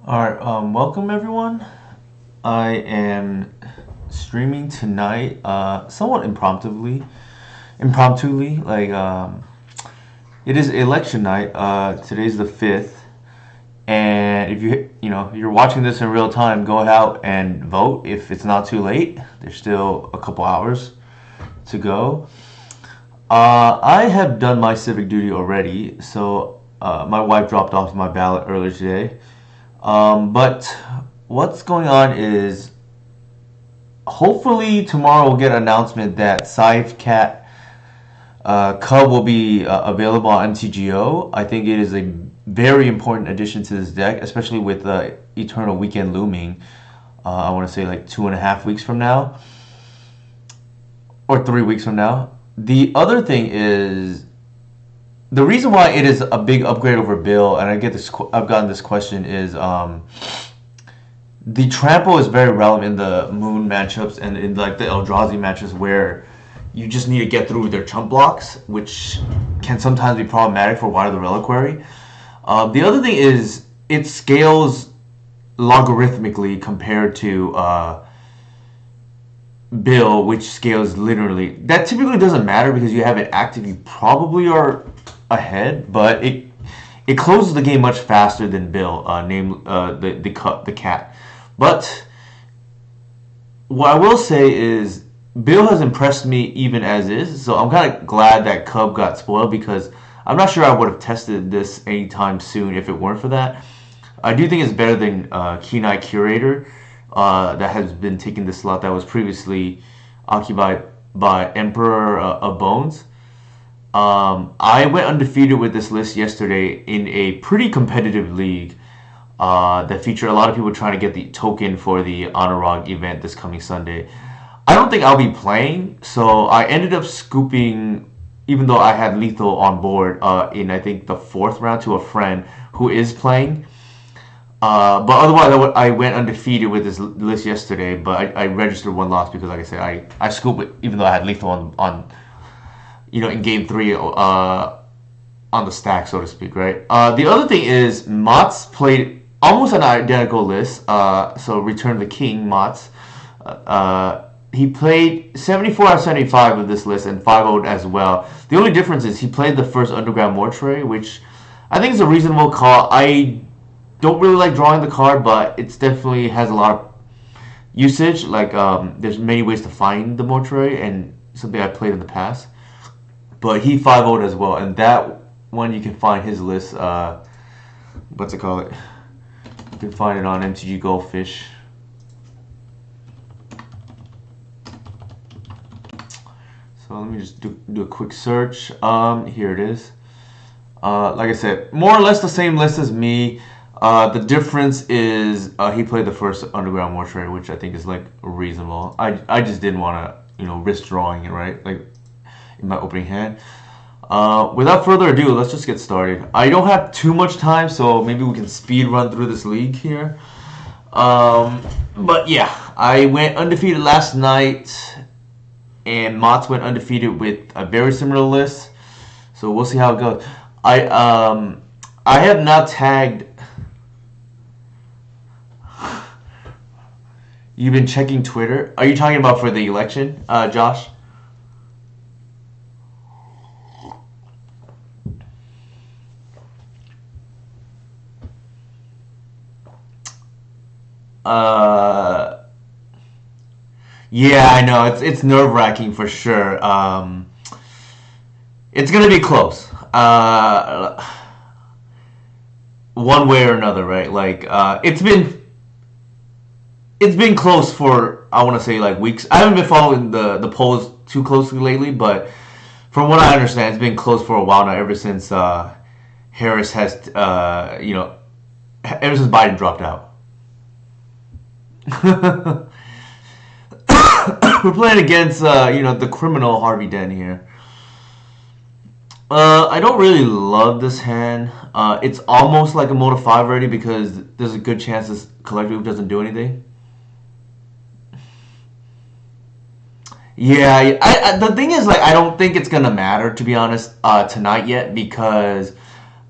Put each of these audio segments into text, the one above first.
Alright, welcome everyone. I am streaming tonight, somewhat impromptuly, it is election night. Today's the 5th, and if you're watching this in real time, go out and vote if it's not too late. There's still a couple hours to go. I have done my civic duty already, so my wife dropped off my ballot earlier today. But what's going on is hopefully tomorrow we'll get an announcement that Scythe Cat Cub will be available on MTGO. I think it is a very important addition to this deck, especially with Eternal Weekend looming. I want to say like 2.5 weeks from now, or 3 weeks from now. The other thing is the reason why it is a big upgrade over Bill, and I've gotten this question, is the trample is very relevant in the Moon matchups and in like the Eldrazi matches where you just need to get through their chump blocks, which can sometimes be problematic for Water the Reliquary. The other thing is it scales logarithmically compared to Bill, which scales linearly. That typically doesn't matter because you have it active. You probably are ahead, but it closes the game much faster than Bill, the cat. But what I will say is Bill has impressed me even as is, so I'm kind of glad that Cub got spoiled because I'm not sure I would have tested this anytime soon if it weren't for that. I do think it's better than Keen Eye Curator that has been taking the slot that was previously occupied by Emperor of Bones. I went undefeated with this list yesterday in a pretty competitive league that featured a lot of people trying to get the token for the Honorog event this coming Sunday. I don't think I'll be playing, so I ended up scooping, even though I had lethal on board in I think the 4th round to a friend who is playing. But otherwise, I went undefeated with this list yesterday, but I registered one loss because, like I said, I scooped it even though I had lethal on in game 3 on the stack, so to speak, right? The other thing is Mott's played almost an identical list, so Return the King Mott's. He played 74 out of 75 of this list and 5-0'd as well. The only difference is he played the first Underground Mortuary, which I think is a reasonable call. I don't really like drawing the card, but it definitely has a lot of usage. Like, there's many ways to find the Mortuary, and something I played in the past. But he 5-0'd as well, and that one you can find his list. What's it called? You can find it on MTG Goldfish. So let me just do a quick search. Here it is. Like I said, more or less the same list as me. The difference is he played the first Underground Mortuary, which I think is like reasonable. I just didn't want to risk drawing it, right, like in my opening hand. Without further ado, let's just get started. I don't have too much time, so maybe we can speed run through this league here. But yeah, I went undefeated last night, and Mott's went undefeated with a very similar list. So we'll see how it goes. I have not tagged. You've been checking Twitter? Are you talking about for the election, Josh? Yeah, I know it's nerve-wracking for sure. It's gonna be close, one way or another, right? Like, it's been close for, I want to say, like, weeks. I haven't been following the polls too closely lately, but from what I understand, it's been close for a while now. Ever since Harris has, ever since Biden dropped out. We're playing against, the criminal Harvey Dent here. I don't really love this hand. It's almost like a mode of 5 already because there's a good chance this collective doesn't do anything. Yeah, the thing is, like, I don't think it's gonna matter, to be honest, tonight yet, because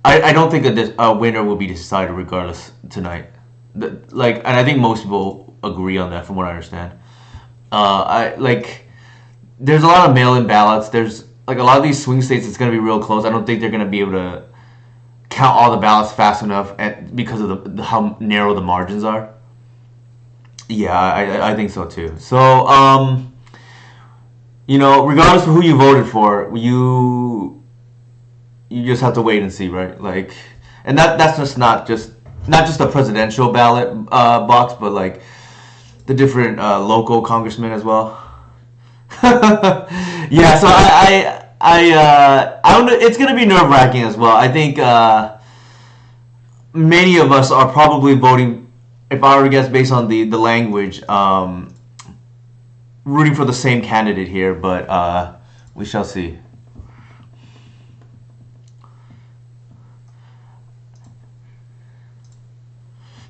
I don't think a winner will be decided regardless tonight. Like, and I think most people agree on that, from what I understand. I like. There's a lot of mail-in ballots. There's like a lot of these swing states. It's going to be real close. I don't think they're going to be able to count all the ballots fast enough, because of how narrow the margins are. Yeah, I think so too. So, regardless of who you voted for, you just have to wait and see, right? Like, and that's just not just the presidential ballot box, but like the different local congressmen as well. Yeah, so I don't know. It's gonna be nerve wracking as well. I think many of us are probably voting, if I were to guess based on the language, rooting for the same candidate here, but we shall see.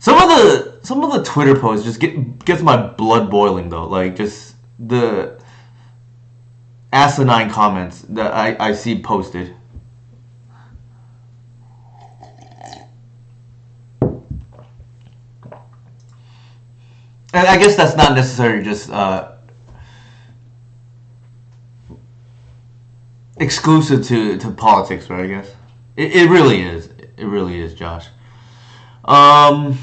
Some of the Twitter posts just gets my blood boiling though. Like, just the asinine comments that I see posted. And I guess that's not necessarily just exclusive to politics, right? I guess it really is. It really is, Josh. Um,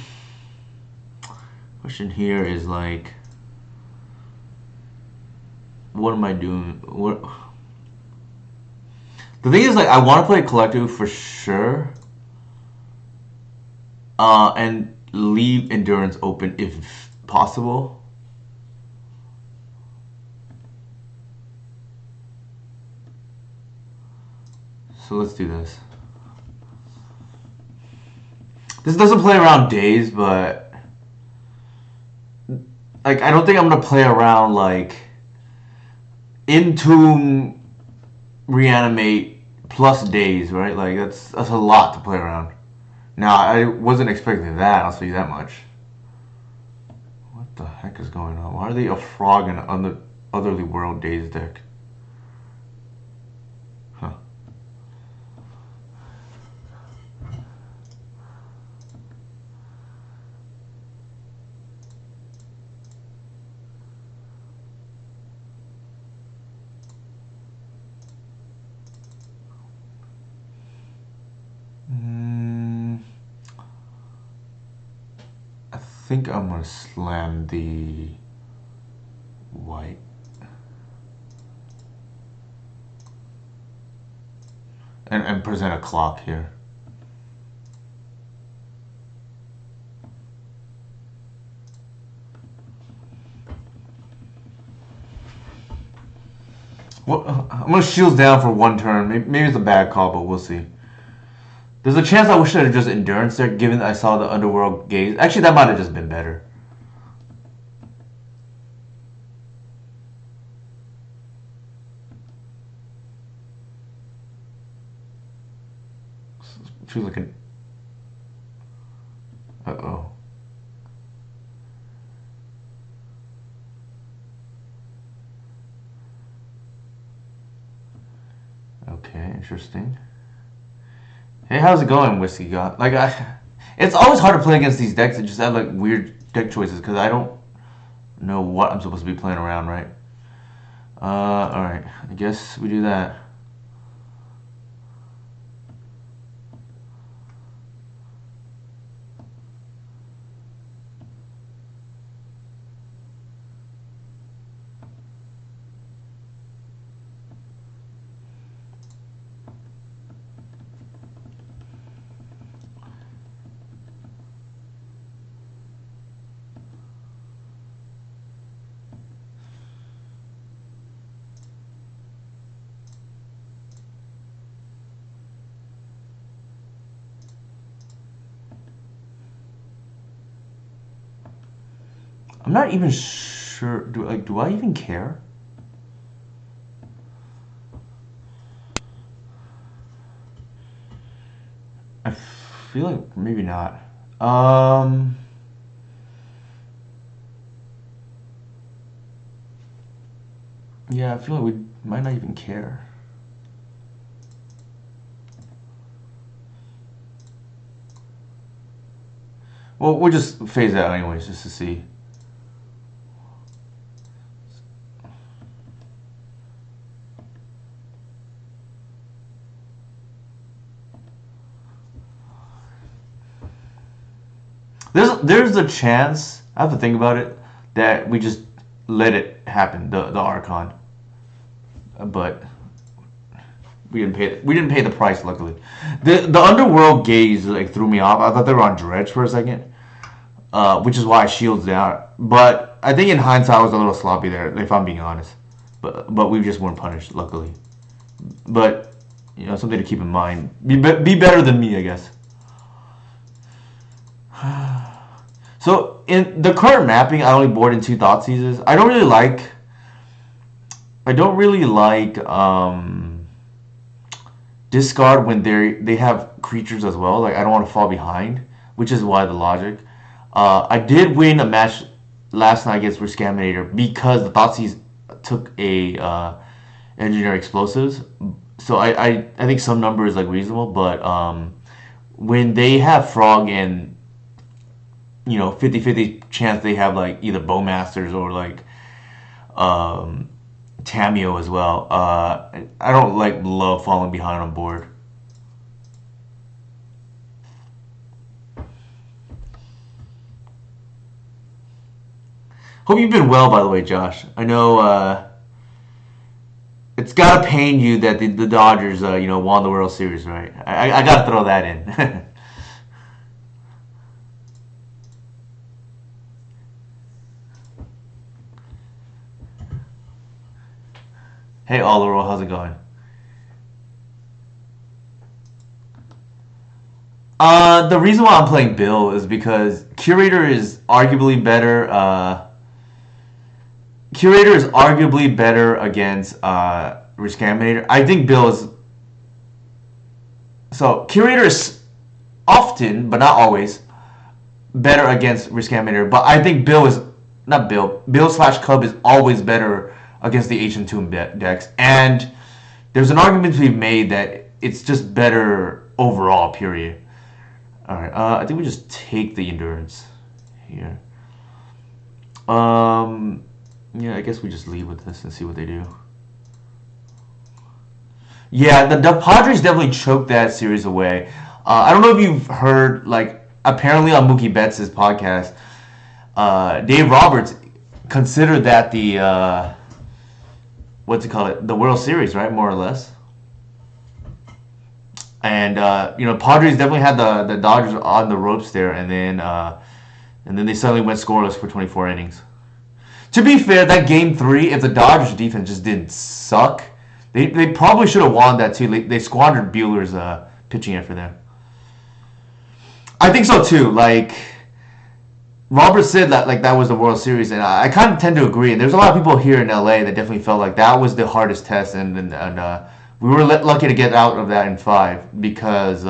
Question here is like, what am I doing? What? The thing is, like, I want to play collective for sure, and leave endurance open if possible. So let's do this. This doesn't play around days, but like, I don't think I'm gonna play around like Entomb, Reanimate plus days, right? Like, that's a lot to play around. Now, I wasn't expecting that, I'll tell you that much. What the heck is going on? Why are they a frog in an Otherly World Days deck? Huh. I think I'm gonna slam the white. And present a clock here. Well, I'm gonna shields down for one turn. Maybe it's a bad call, but we'll see. There's a chance I wish I had just endurance there, given that I saw the Underworld Gaze. Actually, that might have just been better. Feels like an... Uh-oh. Okay, interesting. Hey, how's it going, Whiskey God? Like, it's always hard to play against these decks that just have like weird deck choices, because I don't know what I'm supposed to be playing around, right? Alright. I guess we do that. I'm not even sure. Do I even care? I feel like maybe not. Yeah, I feel like we might not even care. Well, we'll just phase that anyways, just to see. There's a chance, I have to think about it, that we just let it happen, the Archon. But we didn't pay the price, luckily. The Underworld Gaze like threw me off. I thought they were on Dredge for a second. Which is why I shields down. But I think in hindsight I was a little sloppy there, if I'm being honest. But we just weren't punished, luckily. But something to keep in mind. Be better than me, I guess. So in the current mapping, I only board in 2 Thoughtseizes. I don't really like discard when they have creatures as well. Like I don't want to fall behind, which is why the logic. I did win a match last night against Rescaminator because the Thoughtseize took a engineer explosives. So I think some number is like reasonable, but when they have Frog and 50-50 chance they have like either Bowmasters or like Tameo as well. I don't love falling behind on board. Hope you've been well, by the way, Josh. I know it's gotta pain you that the Dodgers, won the World Series, right? I gotta throw that in. Hey, Oliver, how's it going? The reason why I'm playing Bill is because Curator is arguably better. Curator is arguably better against Rescaminator. I think Bill is. So Curator is often, but not always, better against Rescaminator. But I think Bill is not Bill. Bill/Cub is always better against the Ancient Tomb decks, and there's an argument to be made that it's just better overall. Period. All right. I think we just take the endurance here. Yeah, I guess we just leave with this and see what they do. Yeah, the Padres definitely choked that series away. I don't know if you've heard, apparently on Mookie Betts' podcast, Dave Roberts considered that the, the World Series, right, more or less. And, Padres definitely had the Dodgers on the ropes there, and then they suddenly went scoreless for 24 innings. To be fair, that game 3, if the Dodgers defense just didn't suck, they probably should have won that too. They squandered Bueller's pitching effort there. I think so too. Robert said that was the World Series, and I kind of tend to agree. And there's a lot of people here in LA that definitely felt like that was the hardest test, and we were lucky to get out of that in 5 because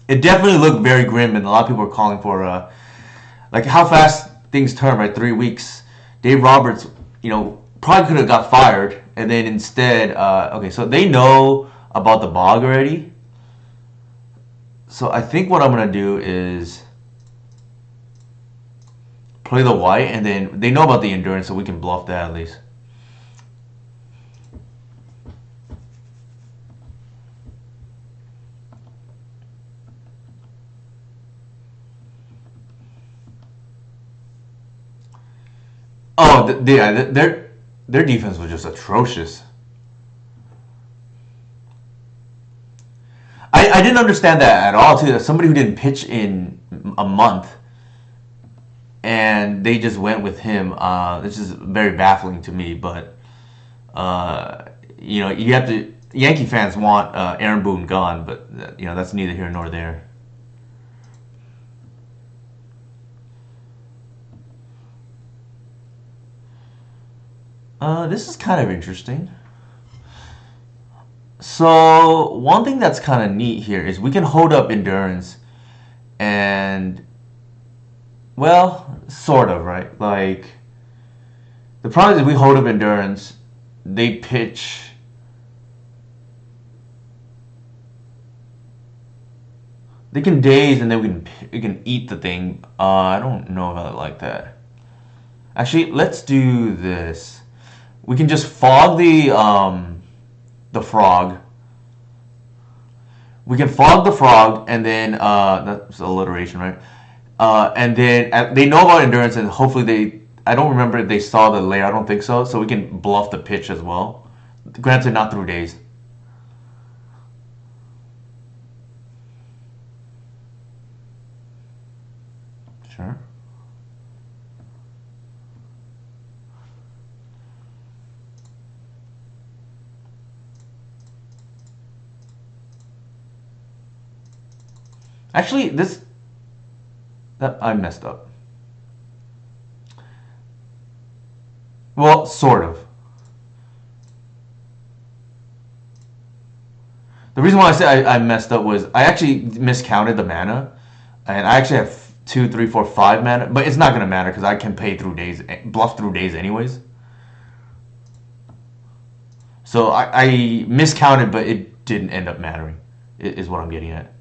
it definitely looked very grim, and a lot of people were calling for how fast things turn, right? 3 weeks. Dave Roberts, probably could have got fired, and then instead, so they know about the bog already. So I think what I'm gonna do is play the white, and then they know about the endurance, so we can bluff that at least. Oh, their defense was just atrocious. I didn't understand that at all too. Somebody who didn't pitch in a month, and they just went with him. This is very baffling to me. But you have to. Yankee fans want Aaron Boone gone, but that's neither here nor there. This is kind of interesting. So one thing that's kind of neat here is we can hold up endurance, and well, sort of, right? The problem is we hold up endurance, they pitch. They can daze and then we can eat the thing. I don't know if I like that. Actually, let's do this. We can just fog the frog. We can fog the frog, and then that's alliteration, right? And then they know about endurance, and hopefully they. I don't remember if they saw the layer. I don't think so. So we can bluff the pitch as well. Granted, not through days. Sure. Actually, that I messed up. Well, sort of. The reason why I say I messed up was I actually miscounted the mana, and I actually have 2, 3, 4, 5 mana, but it's not gonna matter because I can pay through days, bluff through days anyways. So I miscounted, but it didn't end up mattering. Is what I'm getting at.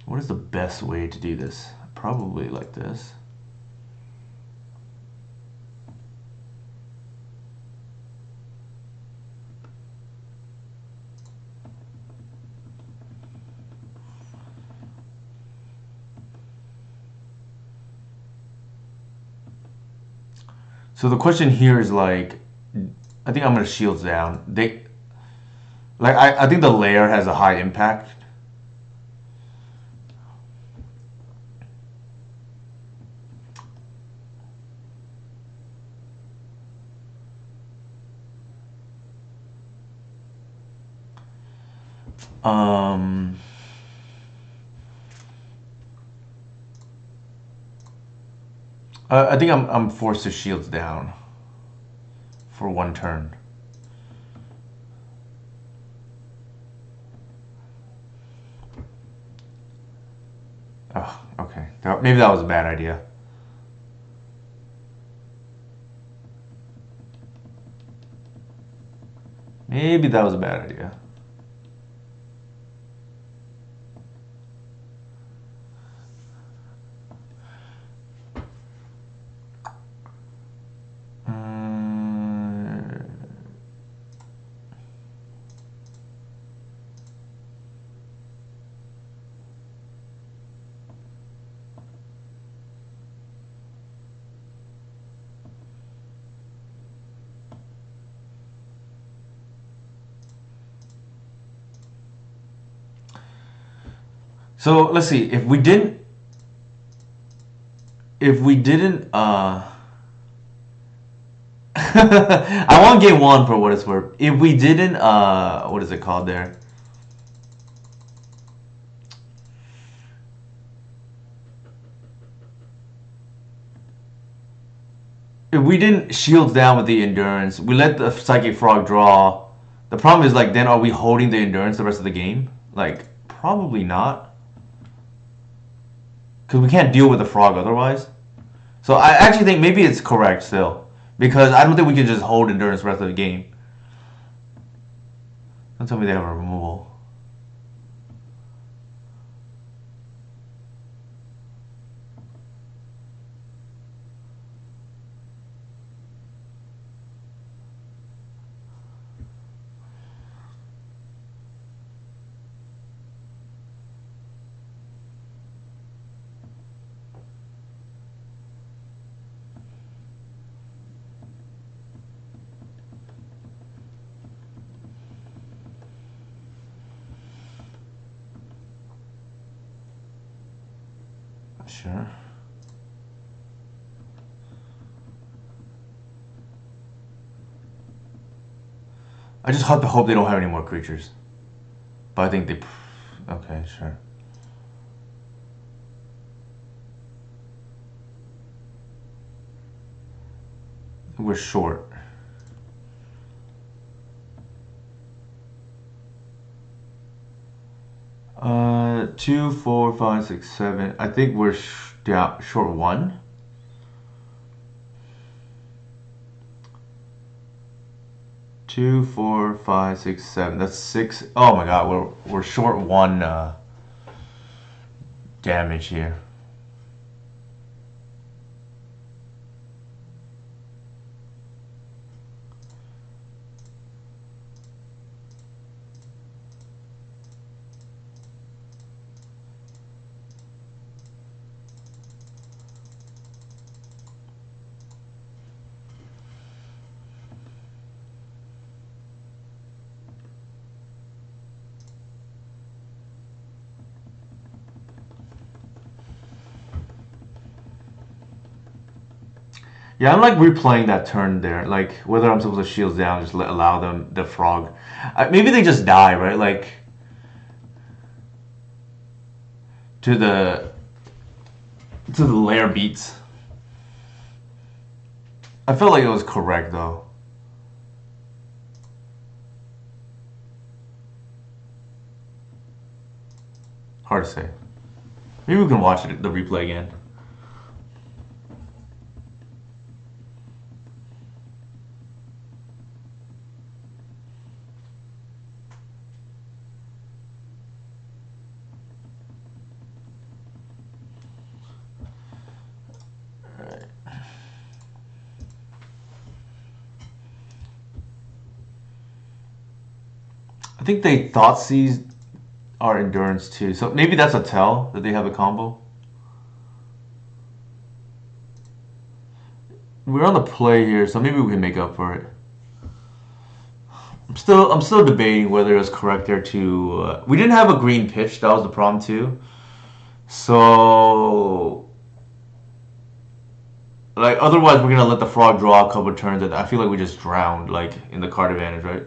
What is the best way to do this? Probably like this. So the question here is like, I think I'm gonna shields down. I think the layer has a high impact. I think I'm forced to shields down for one turn. Oh, okay. Maybe that was a bad idea. Maybe that was a bad idea. So let's see if we didn't I want game one for what it's worth. If we didn't what is it called there? If we didn't shield down with the endurance, we let the psychic frog draw. The problem is like then are we holding the endurance the rest of the game? Like probably not. Because we can't deal with the frog otherwise. So I actually think maybe it's correct still. Because I don't think we can just hold endurance the rest of the game. Don't tell me they have a removal. Sure. I just have to hope they don't have any more creatures. But I think they... Okay, sure. We're short. Two, 4, 5, 6, 7. I think we're short 1. 2, 4, 5, 6, 7. That's 6. Oh my god, we're short 1 damage here. Yeah, I'm like replaying that turn there. Like whether I'm supposed to shield down, just allow them the frog. Maybe they just die, right? Like to the lair beats. I felt like it was correct though. Hard to say. Maybe we can watch the replay again. I think they thought seized our endurance too. So maybe that's a tell that they have a combo. We're on the play here, so maybe we can make up for it. I'm still debating whether it was correct there to. We didn't have a green pitch. That was the problem too. So, like, otherwise we're gonna let the frog draw a couple of turns, and I feel like we just drowned, like in the card advantage, right?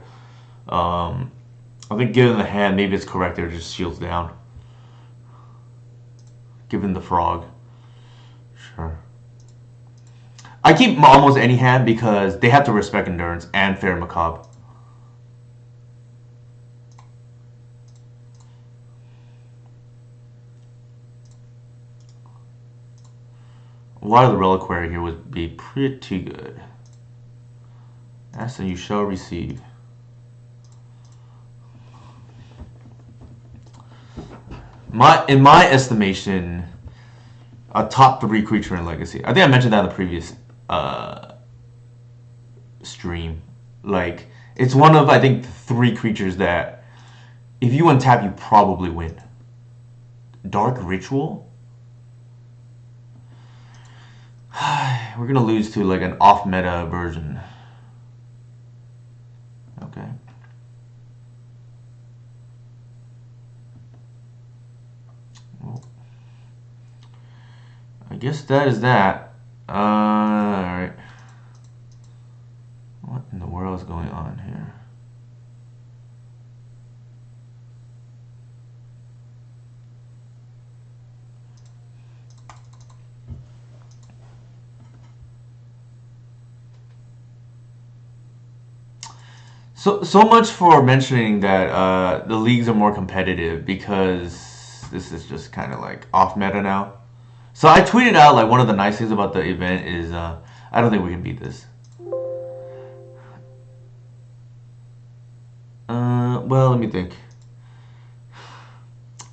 I think given the hand, maybe it's correct there, just shields down. Given the frog, sure. I keep almost any hand because they have to respect endurance and fair macabre. A lot of the reliquary here would be pretty good. Ask and you shall receive. In my estimation, a top 3 creature in Legacy. I think I mentioned that in the previous stream. Like, it's one of, I think, 3 creatures that if you untap, you probably win. Dark Ritual? We're gonna lose to like an off-meta version. Okay. Well, I guess that is that. Alright. What in the world is going on here? So much for mentioning that the leagues are more competitive because this is just kind of like off meta now. So I tweeted out like one of the nice things about the event is I don't think we can beat this. Well, let me think.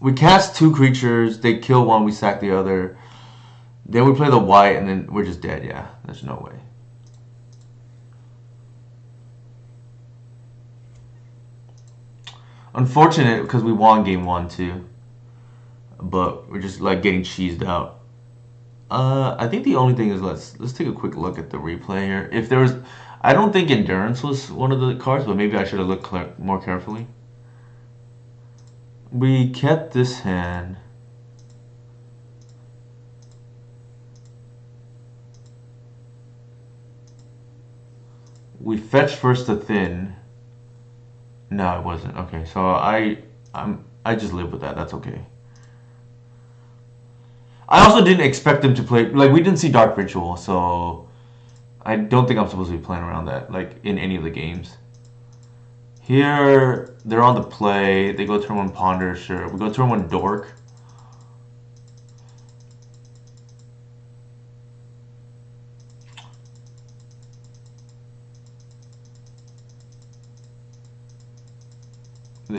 We cast 2 creatures, they kill one, we sack the other. Then we play the white, and then we're just dead. Yeah, there's no way. Unfortunate because we won game 1 too, but we're just like getting cheesed out. I think the only thing is let's take a quick look at the replay here. If there was, I don't think endurance was one of the cards, but maybe I should have looked more carefully. We kept this hand. We fetched first to thin. No, it wasn't. Okay, so I just live with that. That's okay. I also didn't expect them to play, like, we didn't see Dark Ritual, so I don't think I'm supposed to be playing around that, like, in any of the games. Here, they're on the play. They go turn 1 Ponder, sure. We go turn 1 Dork.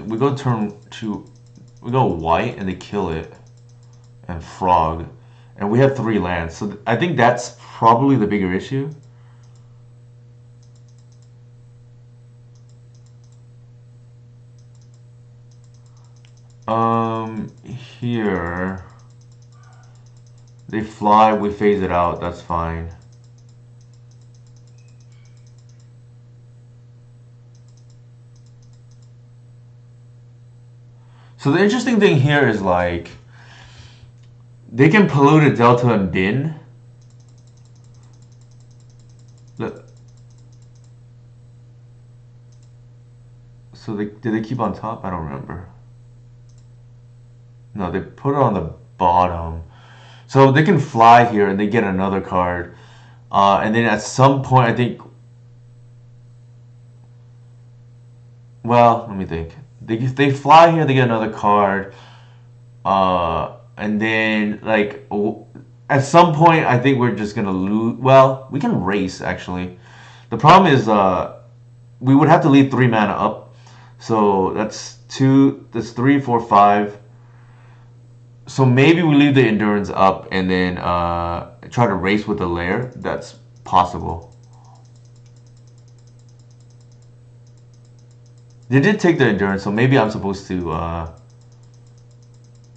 we go turn to, we go white and they kill it, and frog, and we have 3 lands. So I think that's probably the bigger issue. Here they fly, we phase it out. That's fine. So the interesting thing here is like they can pollute a delta and bin. So did they keep on top? I don't remember. No, they put it on the bottom. So they can fly here and they get another card. And then at some point, I think. Well, let me think. They fly here, they get another card. And then, like, at some point, I think we're just going to lose. Well, we can race, actually. The problem is we would have to leave 3 mana up. So that's 3, 4, 5. So maybe we leave the endurance up and then try to race with the lair. That's possible. They did take the endurance, so maybe I'm supposed to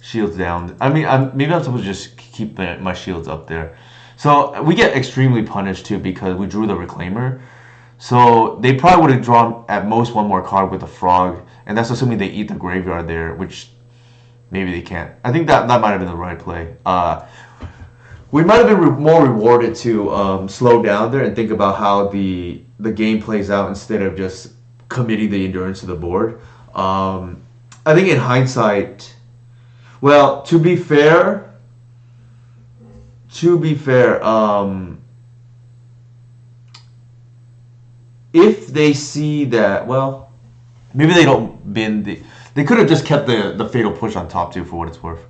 shields down. I mean, maybe I'm supposed to just keep my shields up there. So we get extremely punished too because we drew the Reclaimer. So they probably would have drawn at most 1 more card with the frog, and that's assuming they eat the graveyard there, which maybe they can't. I think that might have been the right play. We might have been more rewarded to slow down there and think about how the game plays out instead of just committing the endurance to the board. I think in hindsight, well, to be fair, if they see that, well, maybe they don't bin they could have just kept the fatal push on top too, for what it's worth.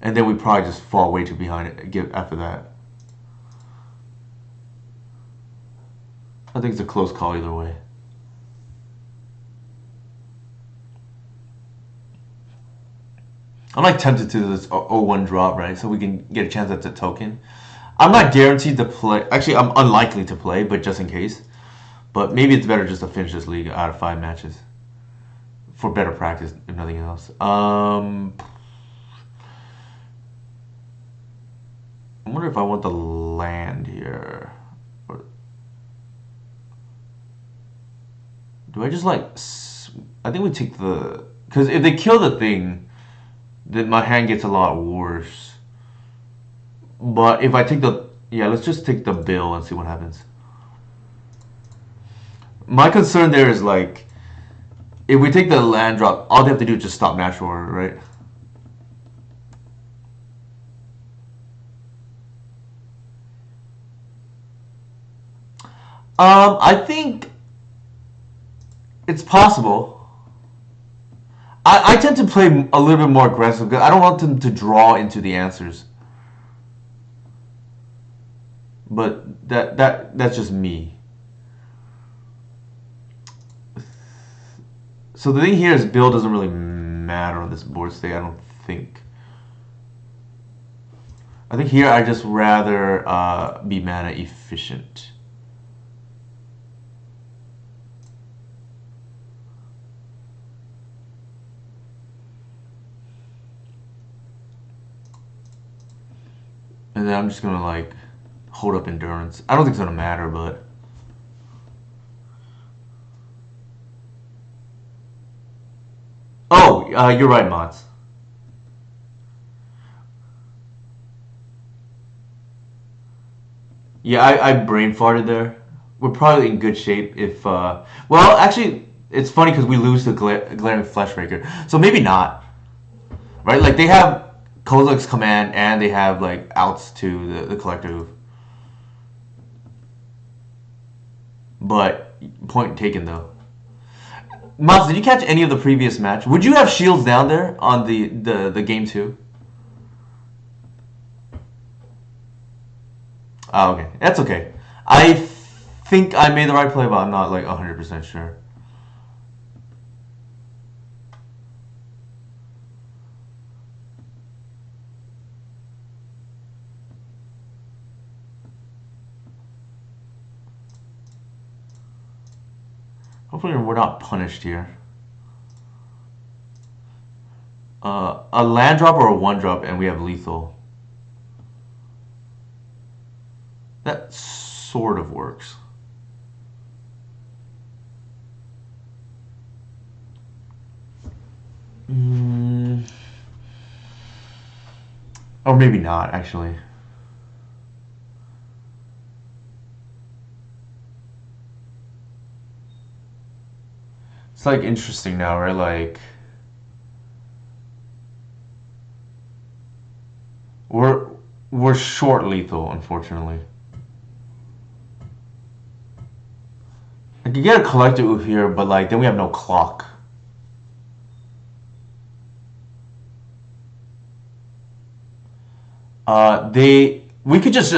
And then we probably just fall way too behind it after that. I think it's a close call either way. I'm like tempted to this 0-1 drop, right? So we can get a chance at the token. I'm not guaranteed to play. Actually, I'm unlikely to play, but just in case. But maybe it's better just to finish this league out of 5 matches. For better practice, if nothing else. I wonder if I want the land here. Or do I just like... I think we take the... Because if they kill the thing, then my hand gets a lot worse. But if I take the... Yeah, let's just take the bill and see what happens. My concern there is like... If we take the land drop, all they have to do is just stop natural order, right? I think it's possible. I tend to play a little bit more aggressive because I don't want them to draw into the answers. But that's just me. So the thing here is bill doesn't really matter on this board state, I don't think. I think here I just rather be mana efficient. And then I'm just gonna like hold up endurance. I don't think it's gonna matter, but oh, you're right, Mods. Yeah, I brain farted there. We're probably in good shape if well, actually, it's funny because we lose the glaring fleshbreaker, so maybe not. Right, like they have Kozilek's command and they have like outs to the collective. But point taken though. Mods, did you catch any of the previous match? Would you have shields down there on the game 2? Oh, okay. That's okay. I think I made the right play, but I'm not like 100% sure. Hopefully we're not punished here. A land drop or a 1-drop, and we have lethal. That sort of works. Or maybe not, actually. It's like interesting now, right? Like we're short lethal, unfortunately. I could get a collector oof here, but like then we have no clock. We could just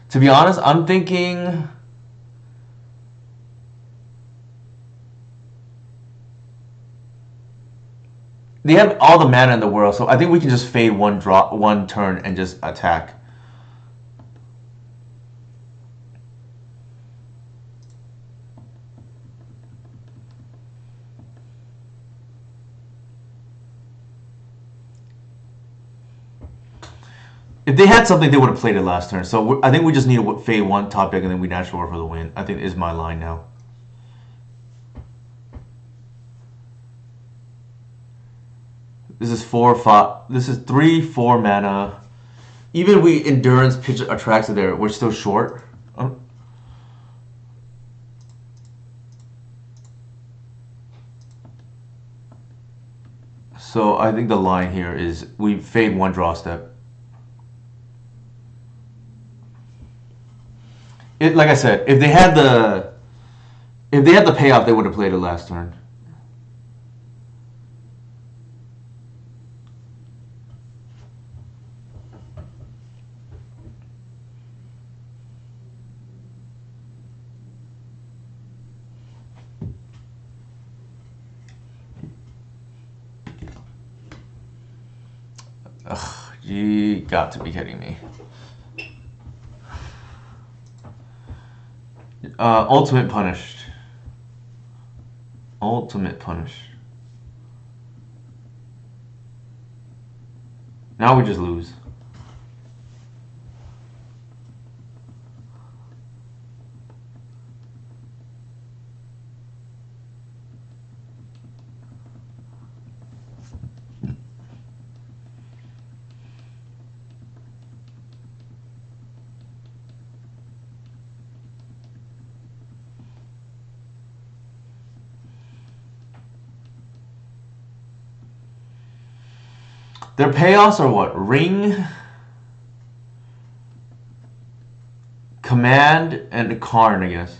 to be honest, I'm thinking they have all the mana in the world, so I think we can just fade one turn and just attack. If they had something, they would have played it last turn. So I think we just need to fade one top deck and then we natural order for the win. I think is my line now. This is 4/5. This is 3/4 mana. Even if we endurance pitch attracts it there, we're still short. So I think the line here is we fade one draw step. Like I said, if they had the payoff, they would have played it last turn. Ugh, you got to be kidding me. Ultimate punished. Ultimate punish. Now we just lose. Their payoffs are what? Ring, Command, and Karn, I guess.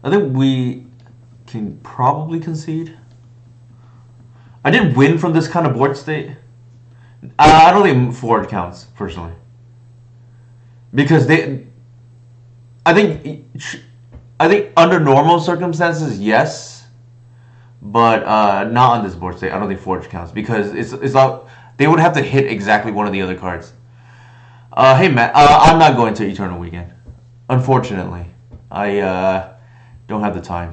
I think we can probably concede. I did win from this kind of board state. I don't think forward counts, personally. Because I think under normal circumstances, yes, but not on this board state. I don't think forge counts because it's not. They would have to hit exactly one of the other cards. Hey Matt, I'm not going to Eternal Weekend. Unfortunately, I don't have the time.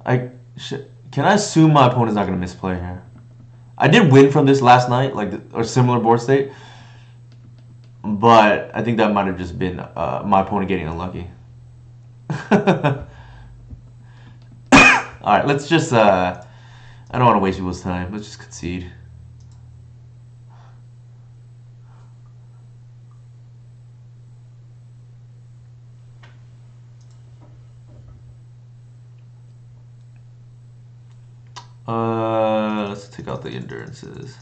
Can I assume my opponent's not going to misplay here? I did win from this last night, or similar board state. But I think that might have just been my opponent getting unlucky. Alright, let's just... I don't want to waste people's time. Let's just concede. Let's take out the endurances.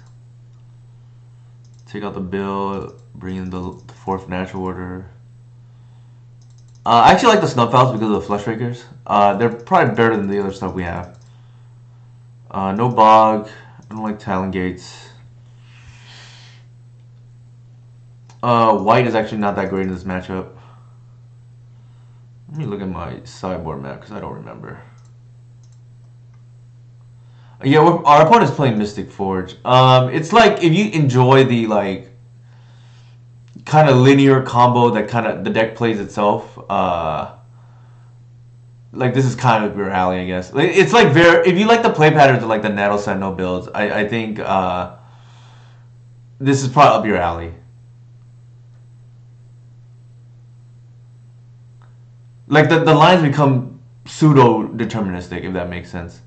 Take out the bill, bring in the fourth natural order. I actually like the Snuff Outs because of the Flesh Rakers. They're probably better than the other stuff we have. No Bog. I don't like Talon Gates. White is actually not that great in this matchup. Let me look at my sideboard map because I don't remember. Yeah, our opponent's playing Mystic Forge. It's like if you enjoy the like kind of linear combo that kind of the deck plays itself. Like this is kind of your alley, I guess. It's like very if you like the play patterns of like the Nettle Sentinel builds, I think this is probably up your alley. Like the lines become pseudo deterministic, if that makes sense.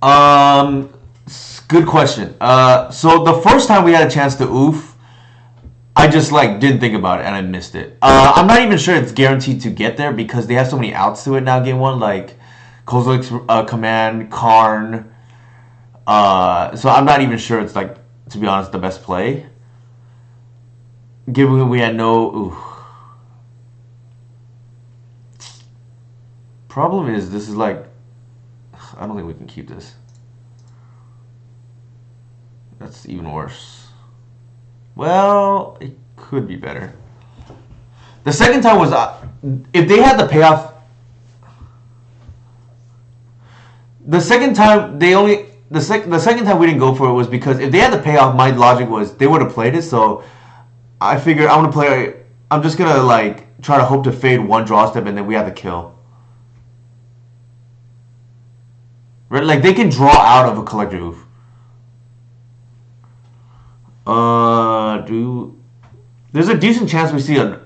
Um, Good question. So the first time we had a chance to oof, I just like didn't think about it and I missed it. I'm not even sure it's guaranteed to get there because they have so many outs to it now. Game one, like Kozilek's command, Karn. So I'm not even sure it's like, to be honest, the best play. Given we had no. Ooh. Problem is, this is like. I don't think we can keep this. That's even worse. Well, it could be better. The second time was if they had the payoff. The second time they only the second time we didn't go for it was because if they had the payoff, my logic was they would have played it. So I figured I'm gonna play. I'm just gonna like try to hope to fade one draw step and then we have the kill. Right? Like they can draw out of a collector oof. There's a decent chance we see a.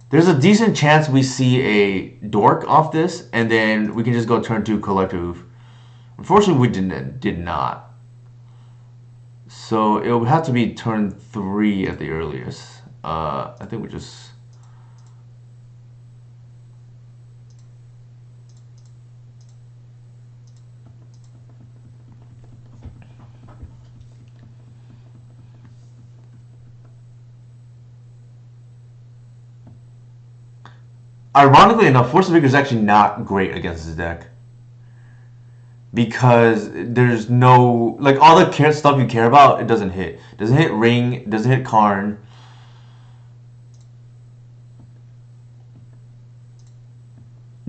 There's a decent chance we see a dork off this, and then we can just go turn 2 collector oof. Unfortunately, we did not. So it would have to be turn 3 at the earliest. I think we just. Ironically enough, Force of Vigor is actually not great against this deck. Because there's no like all the stuff you care about, it doesn't hit. It doesn't hit Ring, it doesn't hit Karn.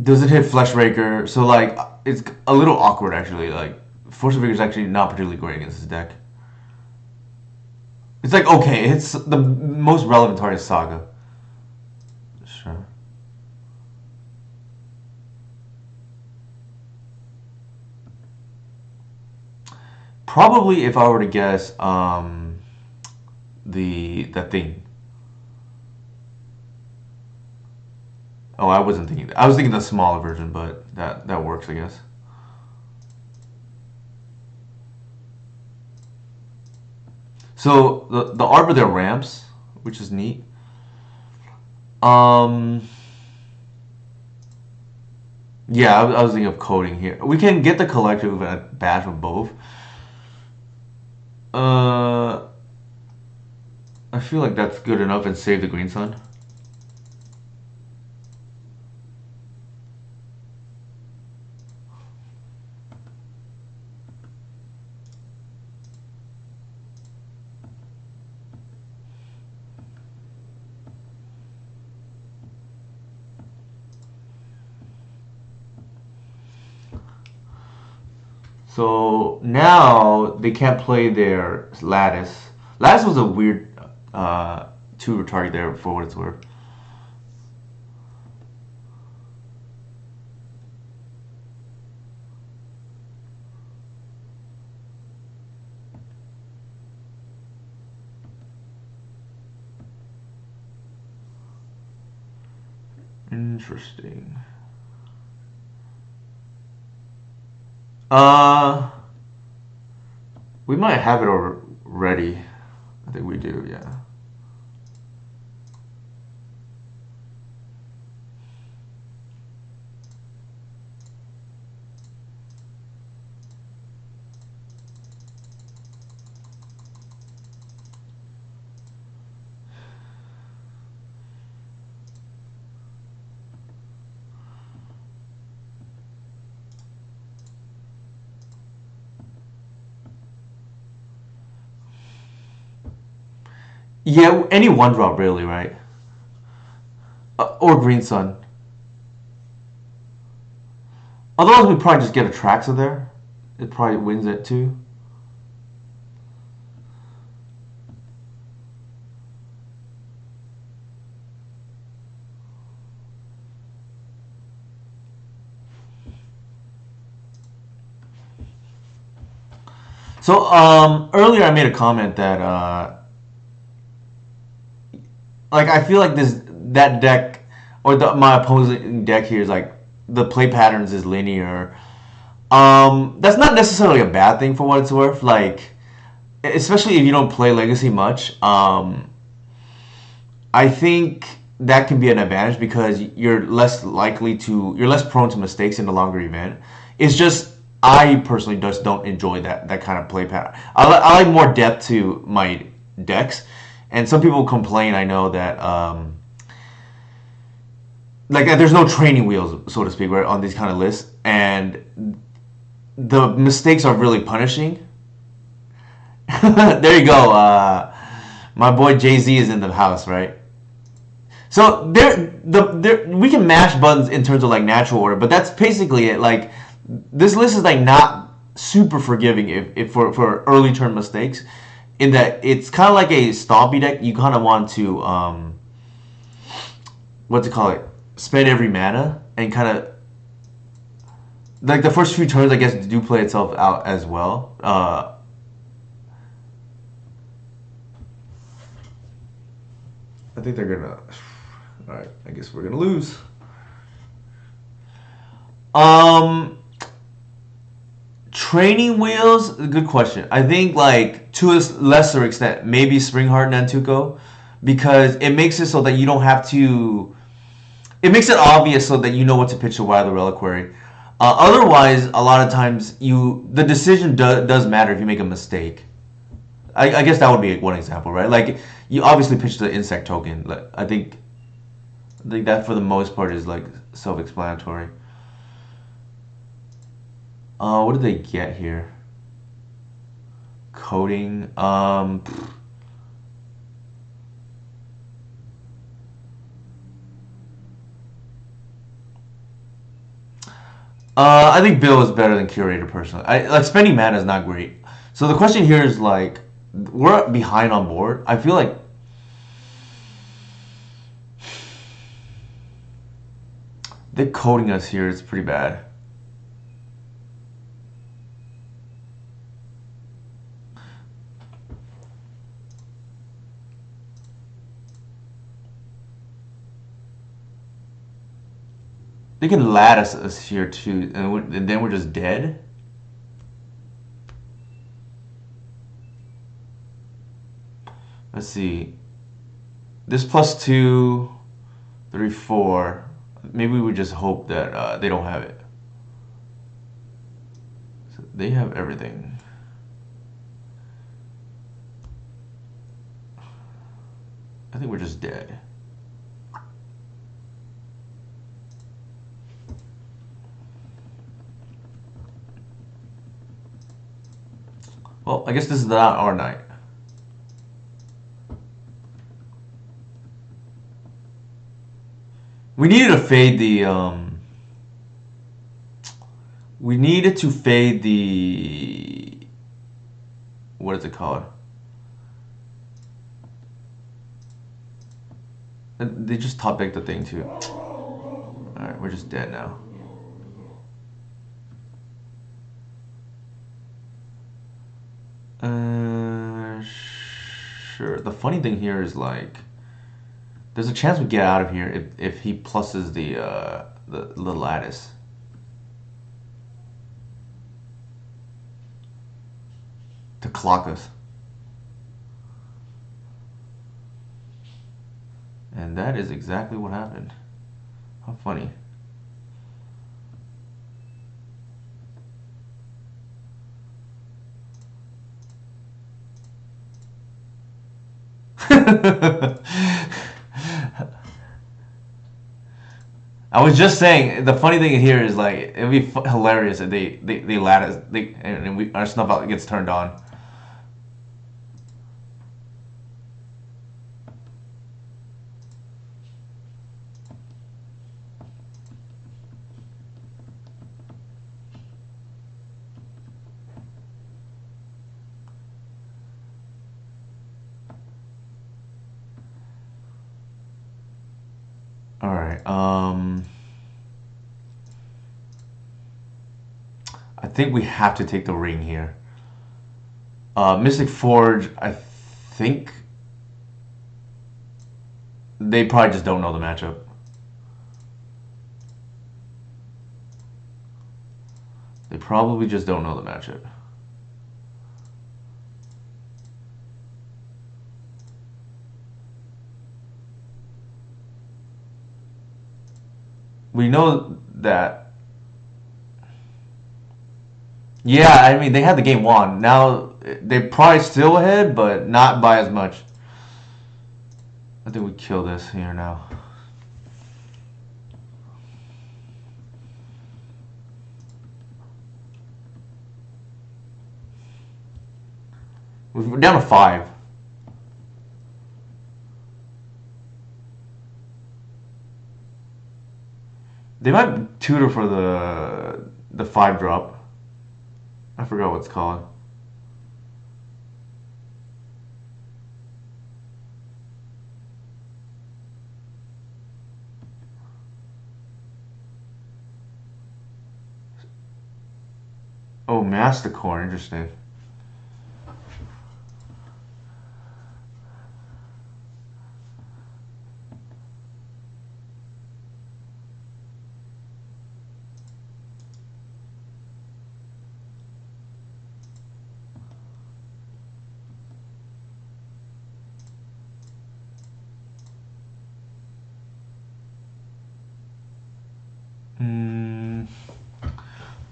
Doesn't hit Fleshraker. So like it's a little awkward actually. Like Force of Vigor is actually not particularly great against this deck. It's like okay, it's the most relevant target Saga. Sure. Probably if I were to guess, that thing. Oh, I wasn't thinking that. I was thinking the smaller version, but that works, I guess. So the art of their ramps, which is neat. Yeah, I was thinking of coding here. We can get the collective and a bash of both. I feel like that's good enough and save the green sun. So now they can't play their Lattice. Lattice was a weird 2 target there for what it's worth. Interesting. Uh, we might have it already. I think we do, yeah. Yeah, any one drop really, right? Or green sun. Otherwise, we probably just get a Traxa there. It probably wins it too. So earlier I made a comment that like I feel like this that deck or my opposing deck here is like the play patterns is linear. That's not necessarily a bad thing for what it's worth. Like especially if you don't play Legacy much. I think that can be an advantage because you're less prone to mistakes in the longer event. It's just I personally just don't enjoy that kind of play pattern. I like more depth to my decks, and some people complain. I know that like there's no training wheels, so to speak, right, on these kind of lists, and the mistakes are really punishing. There you go. My boy Jay Z is in the house, right? So we can mash buttons in terms of like natural order, but that's basically it. Like this list is like not super forgiving if for early turn mistakes, in that it's kind of like a stompy deck. You kind of want to what's it call it? Spend every mana and kind of like the first few turns, I guess, do play itself out as well. I think they're gonna. All right, I guess we're gonna lose. Um, Training wheels. Good question. I think like to a lesser extent, maybe Springheart Nantuko, because it makes it so that you don't have to. It makes it obvious so that you know what to pitch to Wily Reliquary. Otherwise, a lot of times the decision does matter if you make a mistake. I guess that would be one example, right? Like you obviously pitch the insect token. Like, I think that for the most part is like self-explanatory. What did they get here? Coding. I think Bill is better than Curator personally. Like spending mana is not great. So the question here is like, we're behind on board. I feel like they're coding us here. It's pretty bad. They can lattice us here too, and then we're just dead. Let's see. This +2, 3, 4. Maybe we would just hope that they don't have it. So they have everything. I think we're just dead. Well, I guess this is not our night. We needed to fade the we needed to fade the, what is it called? They just top decked the thing too. Alright, we're just dead now. Sure. The funny thing here is like, there's a chance we get out of here if he pluses the lattice. To clock us. And that is exactly what happened. How funny. I was just saying, the funny thing here is like, it'd be hilarious if they lattice, and our snuff out gets turned on. All right. I think we have to take the ring here. Mystic Forge, I think they probably just don't know the matchup. They probably just don't know the matchup. We know that. Yeah, I mean, they had the game won. Now, they're probably still ahead, but not by as much. I think we kill this here now. We're down to 5. They might tutor for the 5-drop. I forgot what it's called. Oh, Masticore, interesting.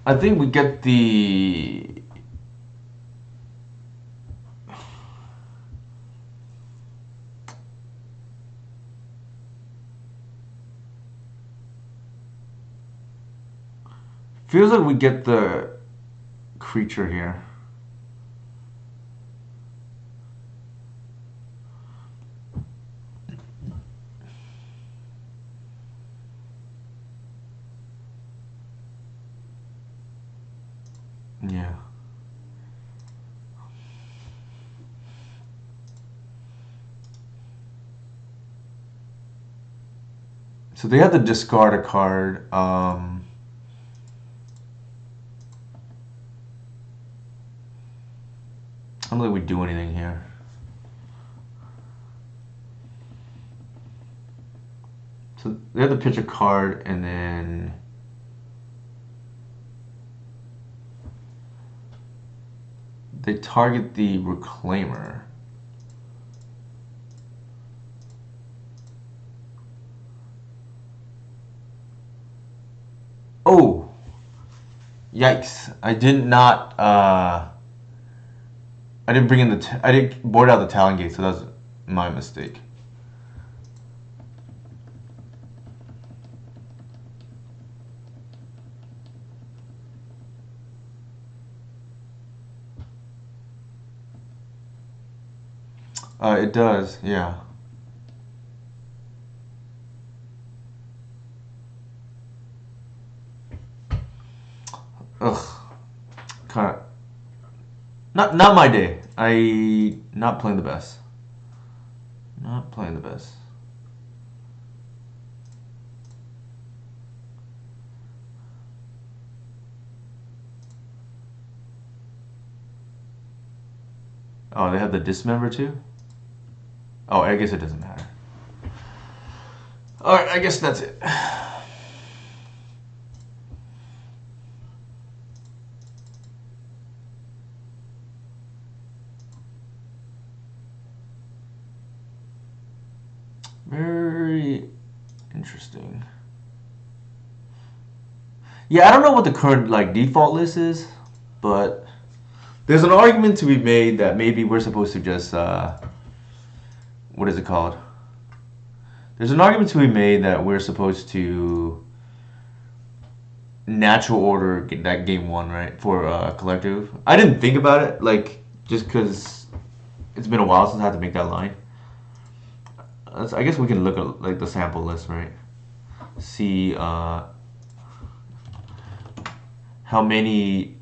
I think we get the. Feels like we get the creature here. Yeah. So they have to discard a card. I don't think we do anything here. So they have to pitch a card and then they target the Reclaimer. Oh, yikes! I did not. I didn't bring in the. I didn't board out the Talon Gate, so that's my mistake. It does, yeah. Ugh, kind of. Not my day. I not playing the best. Not playing the best. Oh, they have the Dismember too? Oh, I guess it doesn't matter. Alright, I guess that's it. Very interesting. Yeah, I don't know what the current like default list is, but there's an argument to be made that maybe we're supposed to just what is it called? There's an argument to be made that we're supposed to natural order that game 1, right, for collective. I didn't think about it, like, just because it's been a while since I had to make that line. I guess we can look at like the sample list, right? See how many,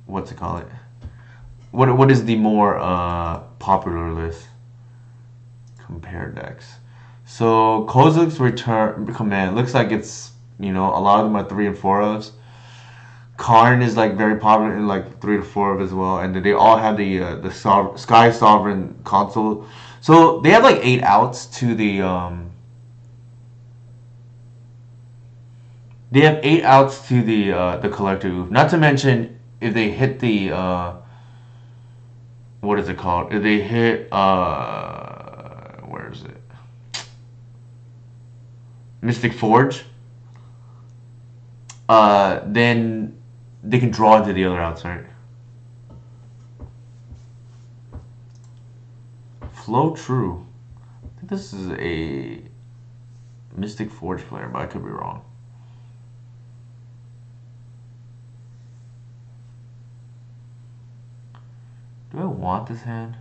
what's it called? What is the more popular list? Compare decks. So Kozilek's return command looks like it's, you know, a lot of them are 3 and 4 ofs. Karn is like very popular in like 3 to 4 of as well, and then they all have the Sky Sovereign console. So they have like 8 outs to the collective. Not to mention if they hit the what is it called? If they hit where is it? Mystic Forge, then they can draw into the other outs, right? Flow True. I think this is a Mystic Forge player, but I could be wrong. Do I want this hand?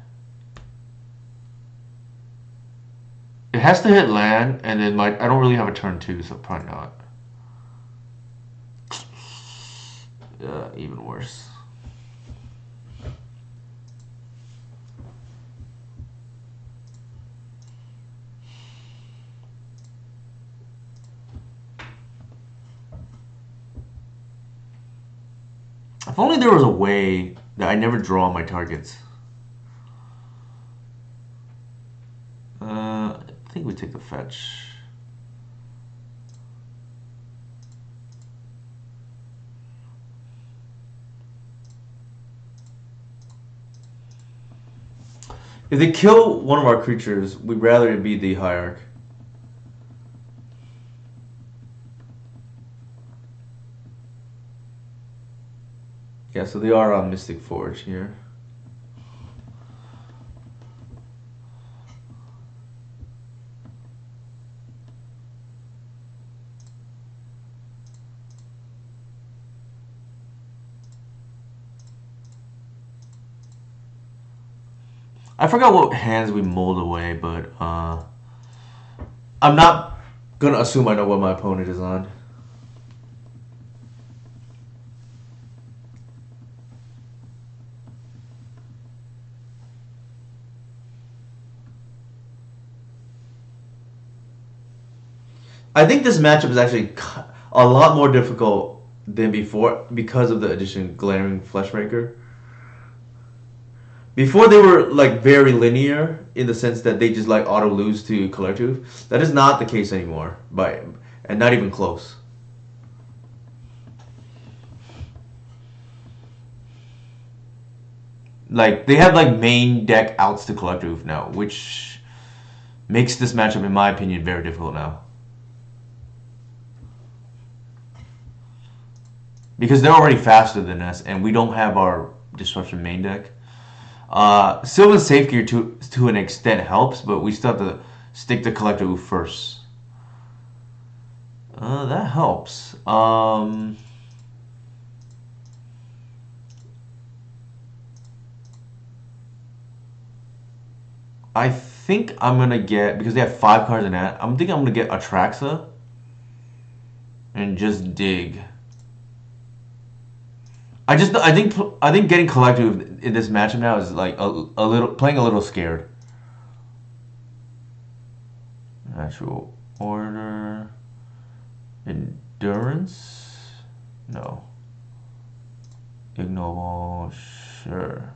It has to hit land, and then I don't really have a turn 2, so probably not. Even worse. If only there was a way that I never draw my targets. I think we take the fetch. If they kill one of our creatures, we'd rather it be the Hierarch. Yeah, so they are on Mystic Forge here. I forgot what hands we mulled away, but I'm not gonna assume I know what my opponent is on. I think this matchup is actually a lot more difficult than before because of the addition Glaring Fleshmaker. Before they were like very linear in the sense that they just like auto lose to collective. That is not the case anymore, and not even close. Like they have like main deck outs to collective now, which makes this matchup, in my opinion, very difficult now. Because they're already faster than us, and we don't have our Disruption main deck. Sylvan Safegear to an extent helps, but we still have to stick to Collective first. That helps. I think I'm gonna get, because they have 5 cards in that, I'm thinking I'm gonna get Atraxa and just dig. I think getting collective in this matchup now is like a little playing a little scared. Natural order, endurance, no. Ignoble, sure.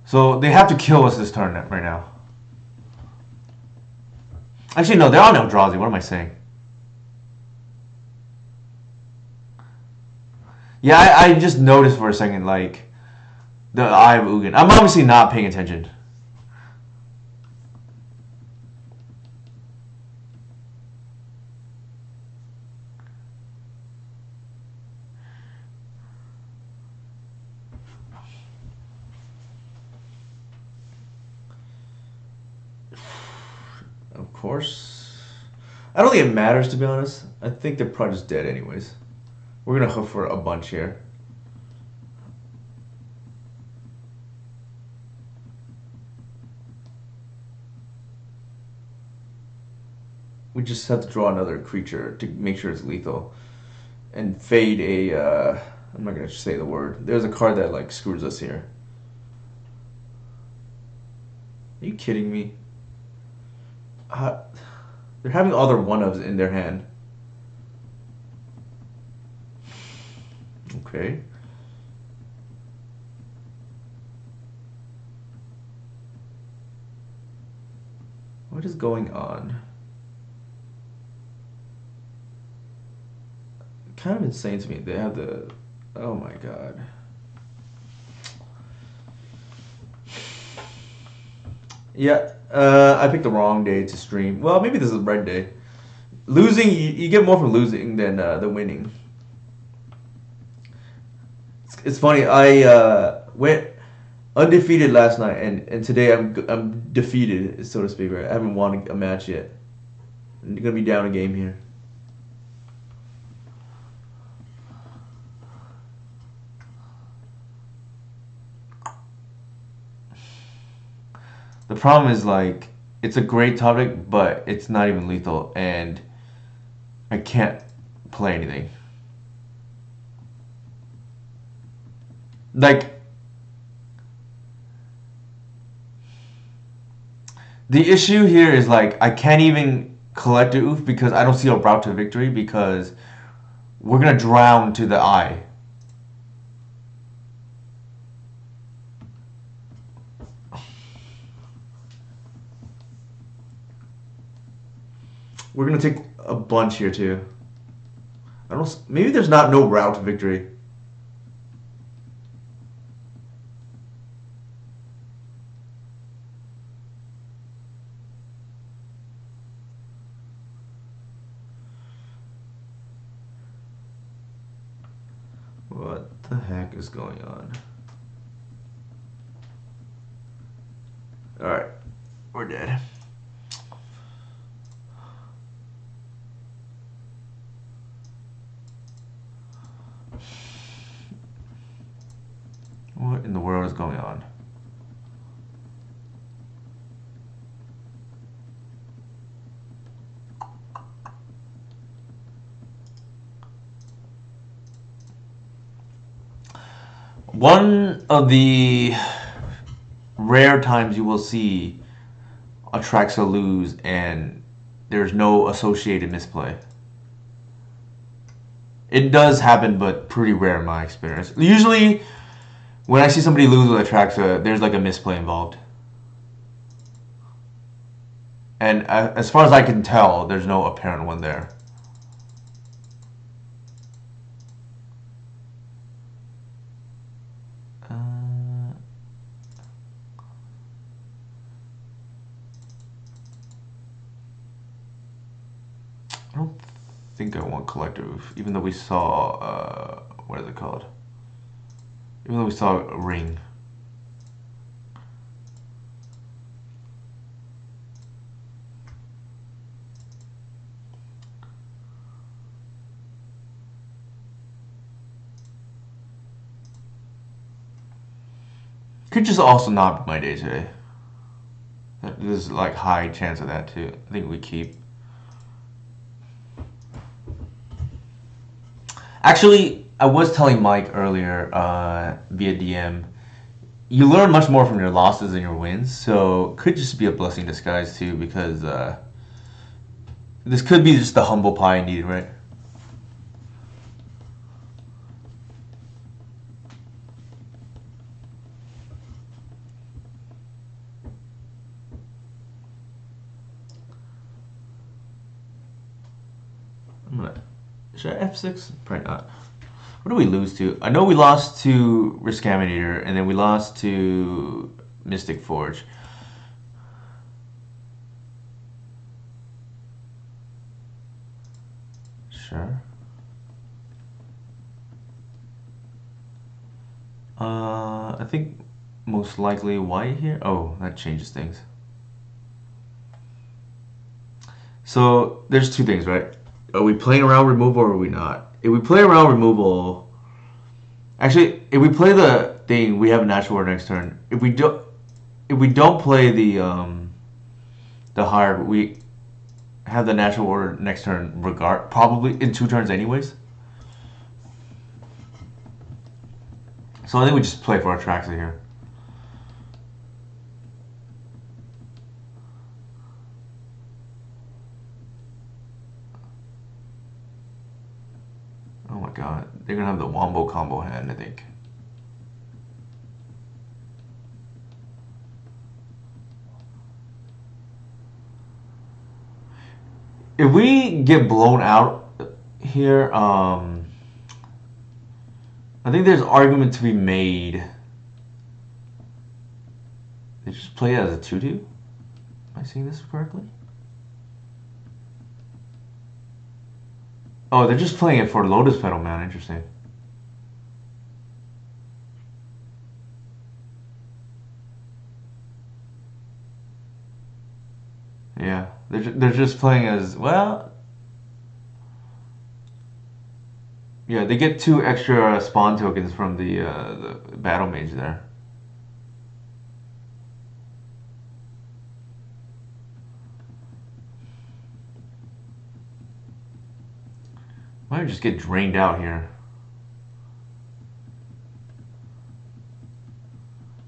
So they have to kill us this turn right now. Actually, no, they're on Eldrazi. What am I saying? Yeah, I just noticed for a second, like, the Eye of Ugin. I'm obviously not paying attention. Of course. I don't think it matters, to be honest. I think they're probably just dead anyways. We're going to hope for a bunch here. We just have to draw another creature to make sure it's lethal. And fade a I'm not gonna say the word. There's a card that like screws us here. Are you kidding me? They're having all their one-ofs in their hand. Okay. What is going on? Kind of insane to me. They have the... Oh my god. Yeah, I picked the wrong day to stream. Well, maybe this is the right day. Losing, you get more from losing than the winning. It's funny. I went undefeated last night, and today I'm defeated, so to speak. Right? I haven't won a match yet. I'm gonna be down a game here. The problem is, like, it's a great topic, but it's not even lethal, and I can't play anything. Like, the issue here is, like, I can't even collect a oof because I don't see a route to victory because we're gonna drown to the eye. We're gonna take a bunch here too. I don't. Maybe there's no route to victory. What the heck is going on? All right, we're dead. What in the world is going on? One of the rare times you will see Atraxa lose and there's no associated misplay. It does happen, but pretty rare in my experience. Usually, when I see somebody lose with Atraxa, there's like a misplay involved. And as far as I can tell, there's no apparent one there. I don't think I want collective, even though we saw, what is it called? Even though we saw a ring. Could just also not be my day today. There's like high chance of that too. I think we keep. Actually, I was telling Mike earlier via DM, you learn much more from your losses than your wins, so could just be a blessing in disguise too, because this could be just the humble pie I needed, right? Should I F6? Probably not. What do we lose to? I know we lost to Rescaminator, and then we lost to Mystic Forge. Sure. I think most likely white here. Oh, that changes things. So there's two things, right? Are we playing around removal or are we not? If we play around removal, actually, if we play the thing, we have a natural order next turn. If we don't play the higher, we have the natural order next turn. Probably in 2 turns, anyways. So I think we just play for Atraxa here. Oh my god. They're gonna have the Wombo combo hand, I think. If we get blown out here, I think there's argument to be made. They just play it as a 2-2? Am I seeing this correctly? Oh, they're just playing it for Lotus Petal, man. Interesting. Yeah, they're just playing as, well... Yeah, they get 2 extra spawn tokens from the battle mage there. Might just get drained out here.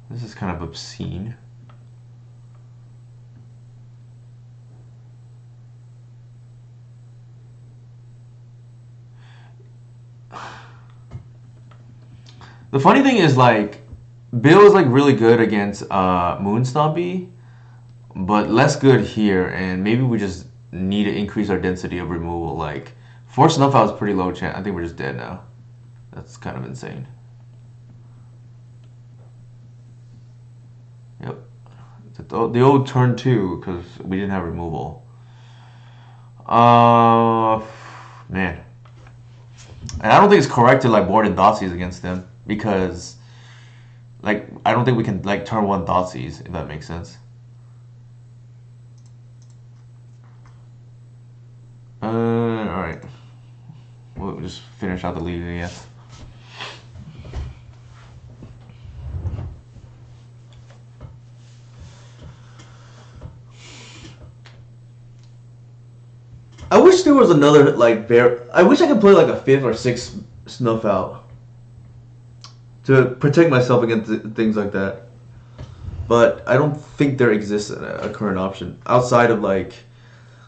This is kind of obscene. The funny thing is, like, Bill is like really good against Moonstompy, but less good here, and maybe we just need to increase our density of removal. Like, Force Snuff Out is pretty low chance. I think we're just dead now. That's kind of insane. Yep. The old turn 2, because we didn't have removal. Man. And I don't think it's correct to like board in Thoughtseize against them, because like I don't think we can like turn 1 Thoughtseize, if that makes sense. Alright. We'll just finish out the league, I guess. I wish there was another like bear. I wish I could play like a 5th or 6th Snuff Out to protect myself against things like that. But I don't think there exists a current option outside of like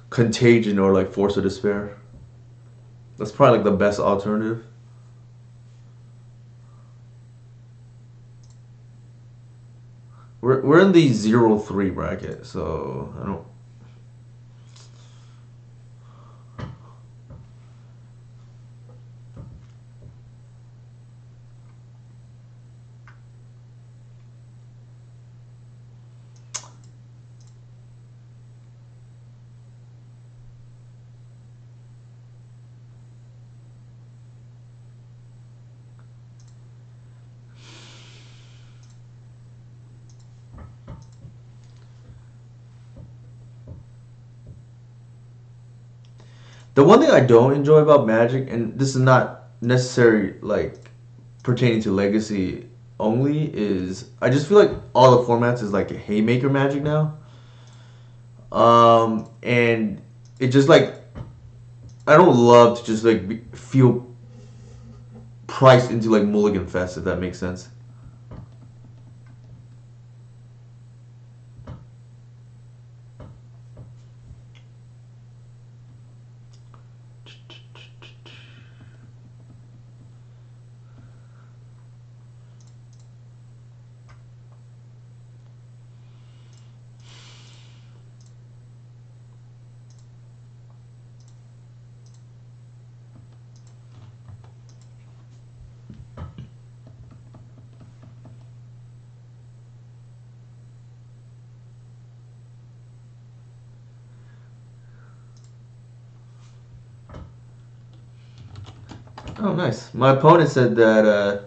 Contagion or like Force of Despair. That's probably like the best alternative. We're in the 0-3 bracket, so I don't. The one thing I don't enjoy about Magic, and this is not necessarily like pertaining to Legacy only, is I just feel like all the formats is like haymaker Magic now. And it just like I don't love to just like feel priced into like Mulligan Fest, if that makes sense. Oh, nice. My opponent said that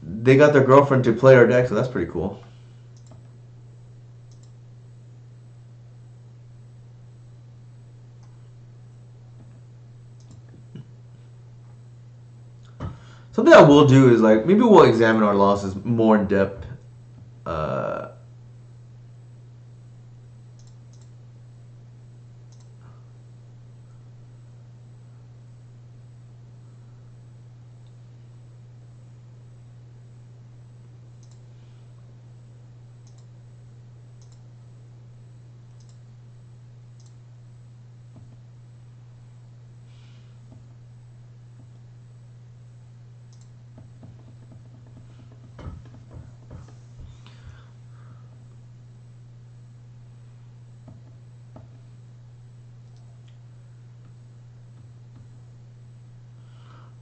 they got their girlfriend to play our deck, so that's pretty cool. Something I will do is like maybe we'll examine our losses more in depth.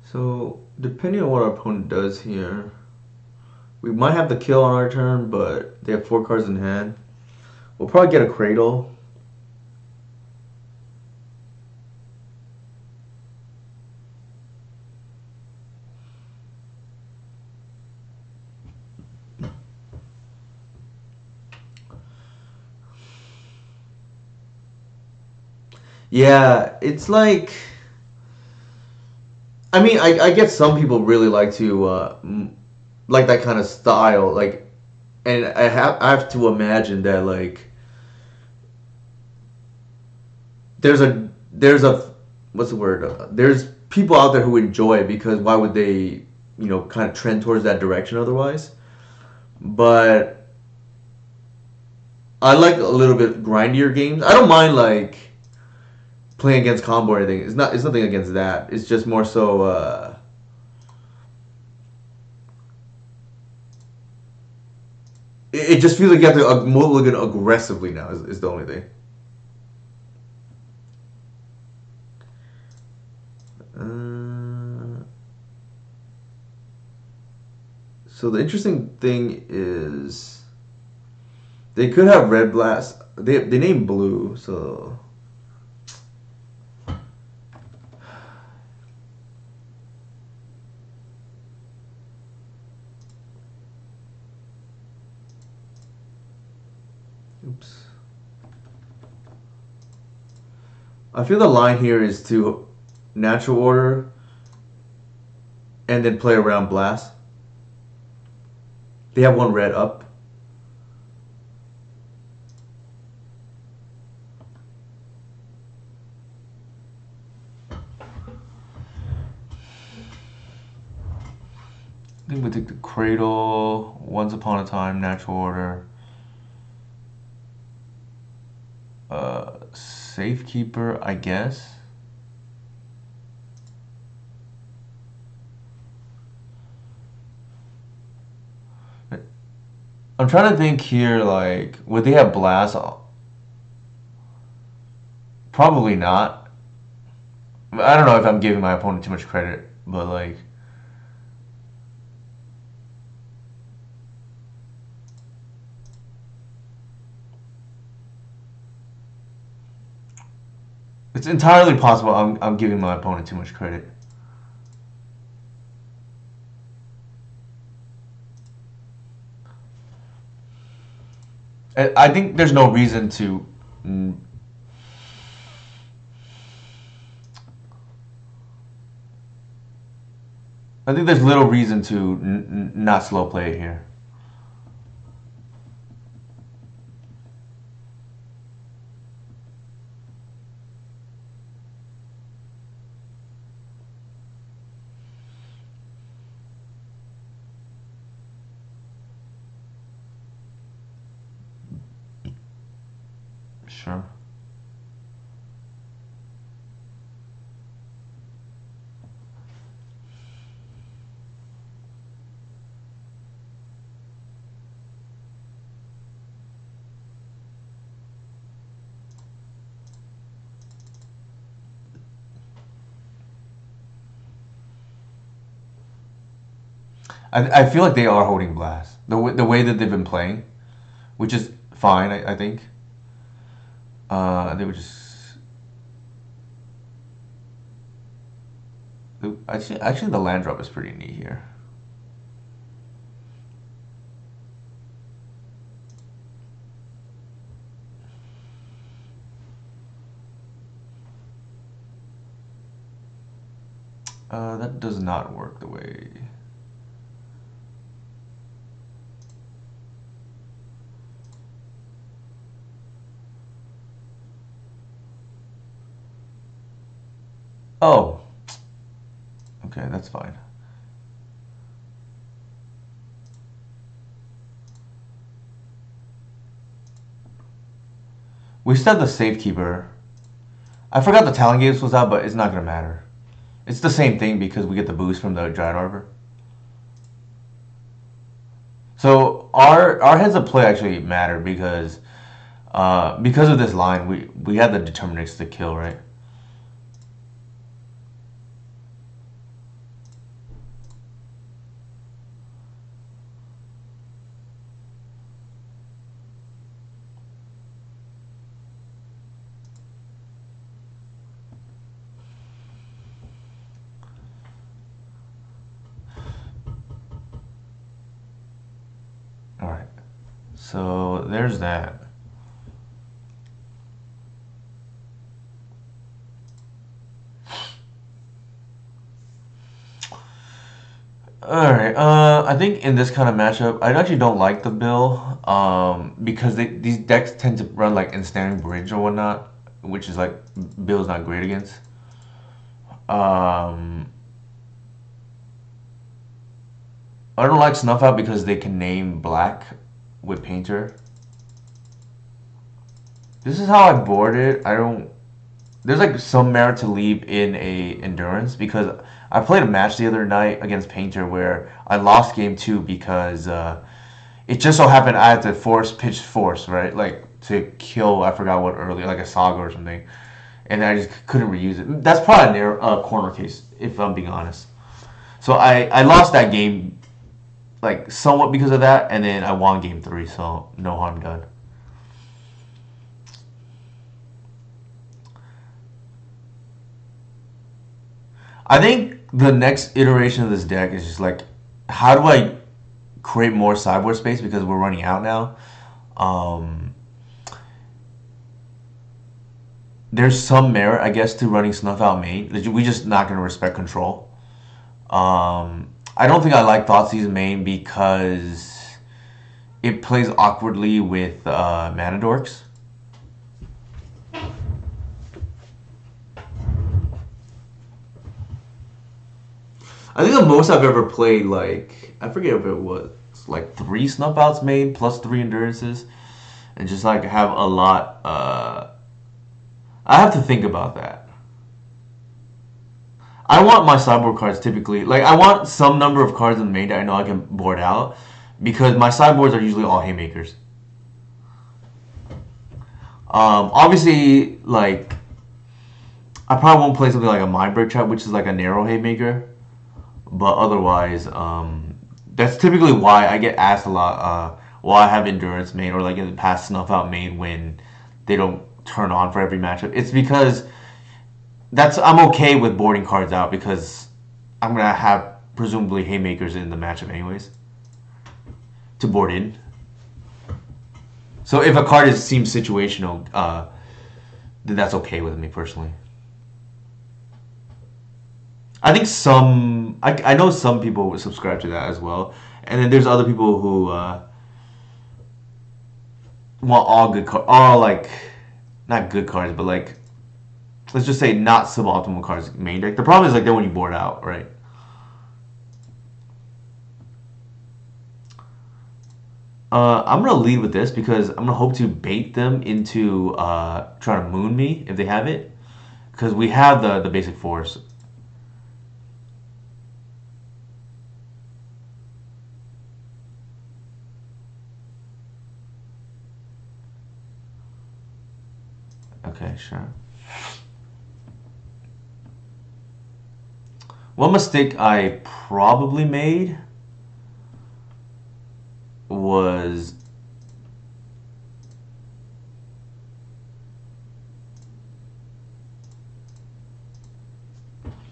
So, depending on what our opponent does here, we might have the kill on our turn, but they have 4 cards in hand. We'll probably get a Cradle. Yeah, it's like, I mean, I get some people really like to like that kind of style, like, and I have to imagine that like there's a what's the word? There's people out there who enjoy it because why would they, kind of trend towards that direction otherwise? But I like a little bit grindier games. I don't mind like playing against combo or anything. It's nothing against that. It's just more so it just feels like you have to mulligan aggressively now is the only thing. So the interesting thing is they could have red blast. They named blue, so oops. I feel the line here is to natural order and then play around blast. They have 1 red up. I think we take the Cradle, Once Upon a Time, natural order. Safekeeper, I guess. I'm trying to think here, like, would they have blast? Probably not. I don't know if I'm giving my opponent too much credit, but like, it's entirely possible I'm giving my opponent too much credit. I think there's no reason to. I think there's little reason to not slow play it here. Sure. I feel like they are holding blast the way that they've been playing, which is fine. I think. They were just actually the land drop is pretty neat here. That does not work the way. Oh. Okay, that's fine. We still have the Safekeeper. I forgot the Talon Gates was out, but it's not gonna matter. It's the same thing because we get the boost from the Dryad Arbor. So our heads of play actually matter because of this line we had the Determinix to kill, right? So there's that. Alright, I think in this kind of matchup, I actually don't like the Bill, because these decks tend to run like Ensnaring Bridge or whatnot, which is like Bill's not great against. Um, I don't like Snuff Out because they can name black with Painter. This is how I board it. I don't. There's like some merit to leave in a endurance because I played a match the other night against Painter where I lost game two because it just so happened I had to pitch force, right? Like to kill, I forgot what earlier, like a Saga or something. And I just couldn't reuse it. That's probably a corner case, if I'm being honest. So I lost that game, like somewhat because of that, and then I won game three, so no harm done. I think the next iteration of this deck is just like, how do I create more sideboard space because we're running out now? Um, there's some merit, I guess, to running Snuff Out main. We just not going to respect control. I don't think I like Thoughtseize main because it plays awkwardly with Mana Dorks. I think the most I've ever played, like, I forget if it was like 3 Snuff Outs made plus 3 Endurances, and just like have a lot. I have to think about that. I want my sideboard cards typically, like, I want some number of cards in the main that I know I can board out because my sideboards are usually all haymakers. Obviously, like, I probably won't play something like a Mind Break Trap, which is like a narrow haymaker. But otherwise, that's typically why I get asked a lot. Why I have endurance main or like in the past Snuff Out main when they don't turn on for every matchup. It's because I'm okay with boarding cards out because I'm gonna have presumably haymakers in the matchup anyways to board in. So if a card seems situational, then that's okay with me personally. I think I know some people would subscribe to that as well, and then there's other people who want all good cards, all like not good cards, but like let's just say not suboptimal cards main deck. The problem is like then when you board out, right? I'm gonna lead with this because I'm gonna hope to bait them into trying to moon me if they have it, because we have the basic force. Okay, sure. One mistake I probably made was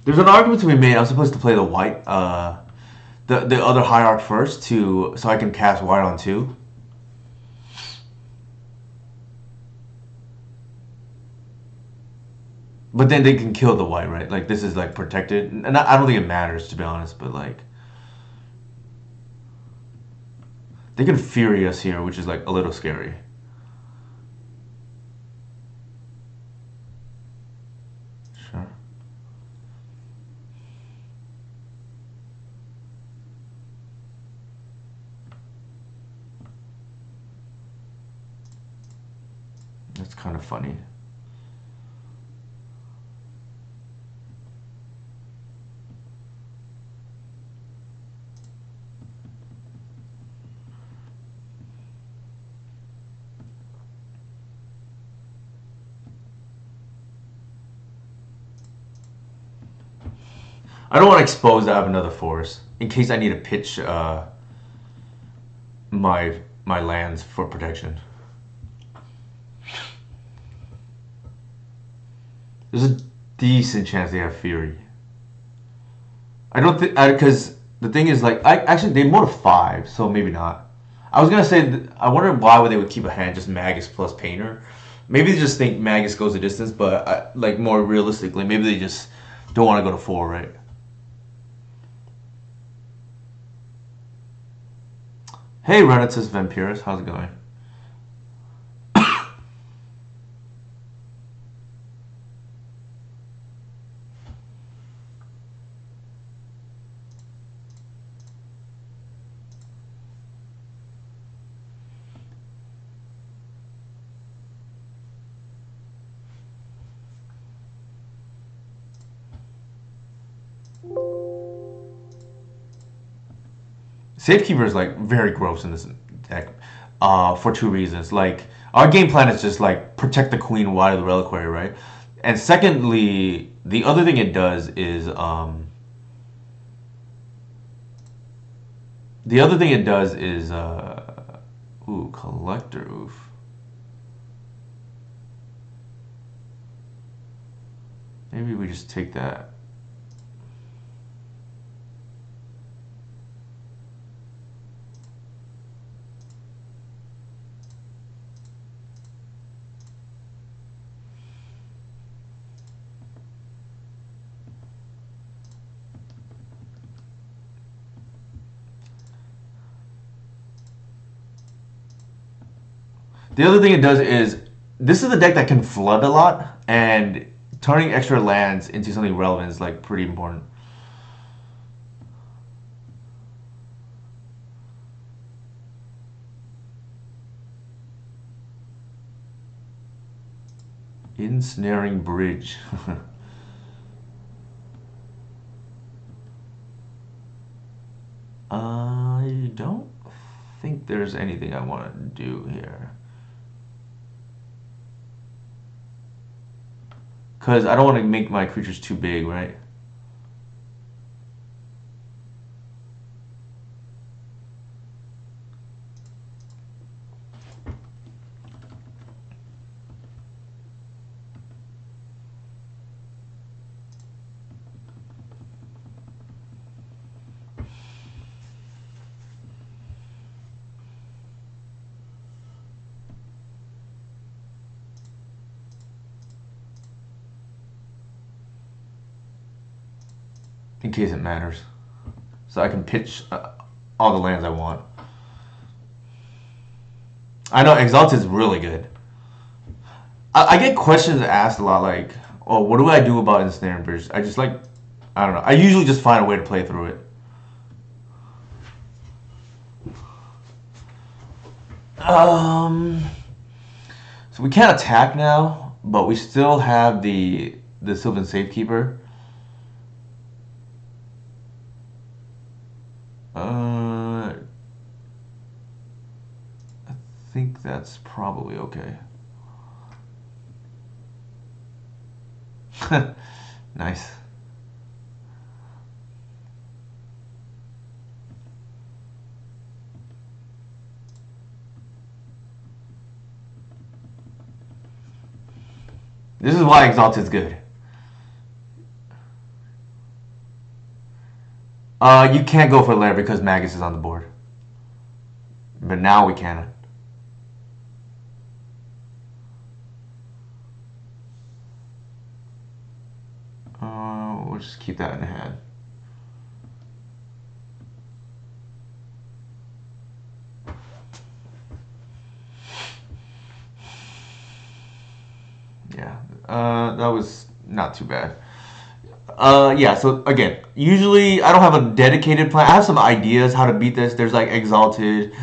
there's an argument to be made. I'm supposed to play the white, the other hierarch first to so I can cast white on two. But then they can kill the white, right? Like this is like protected, and I don't think it matters to be honest. But like they can Fury us here, which is like a little scary. Sure. That's kind of funny. I don't want to expose that I have another force in case I need to pitch my lands for protection. There's a decent chance they have Fury. I don't think because the thing is like I actually they more 5, so maybe not. I was gonna say, I wonder why would they would keep a hand just Magus plus Painter. Maybe they just think Magus goes the distance, but like more realistically, maybe they just don't want to go to 4, right? Hey, Renatus Vampirus, how's it going? Safekeeper is like very gross in this deck, for 2 reasons. Like our game plan is just like protect the queen while the reliquary, right? And secondly, the other thing it does is ooh, collector, oof. Maybe we just take that. The other thing it does is this is a deck that can flood a lot, and turning extra lands into something relevant is like pretty important. Ensnaring Bridge. I don't think there's anything I want to do here. Because I don't want to make my creatures too big, right? In case it matters. So I can pitch all the lands I want. I know Exalted is really good. I get questions asked a lot like, oh, what do I do about Ensnaring Bridge? I just like, I don't know. I usually just find a way to play through it. So we can't attack now, but we still have the Sylvan Safekeeper. I think that's probably okay. Nice. This is why Exalted is good. You can't go for Lair because Magus is on the board. But now we can. We'll just keep that in hand. Yeah, that was not too bad. Yeah, so again, usually I don't have a dedicated plan. I have some ideas how to beat this. There's like Exalted.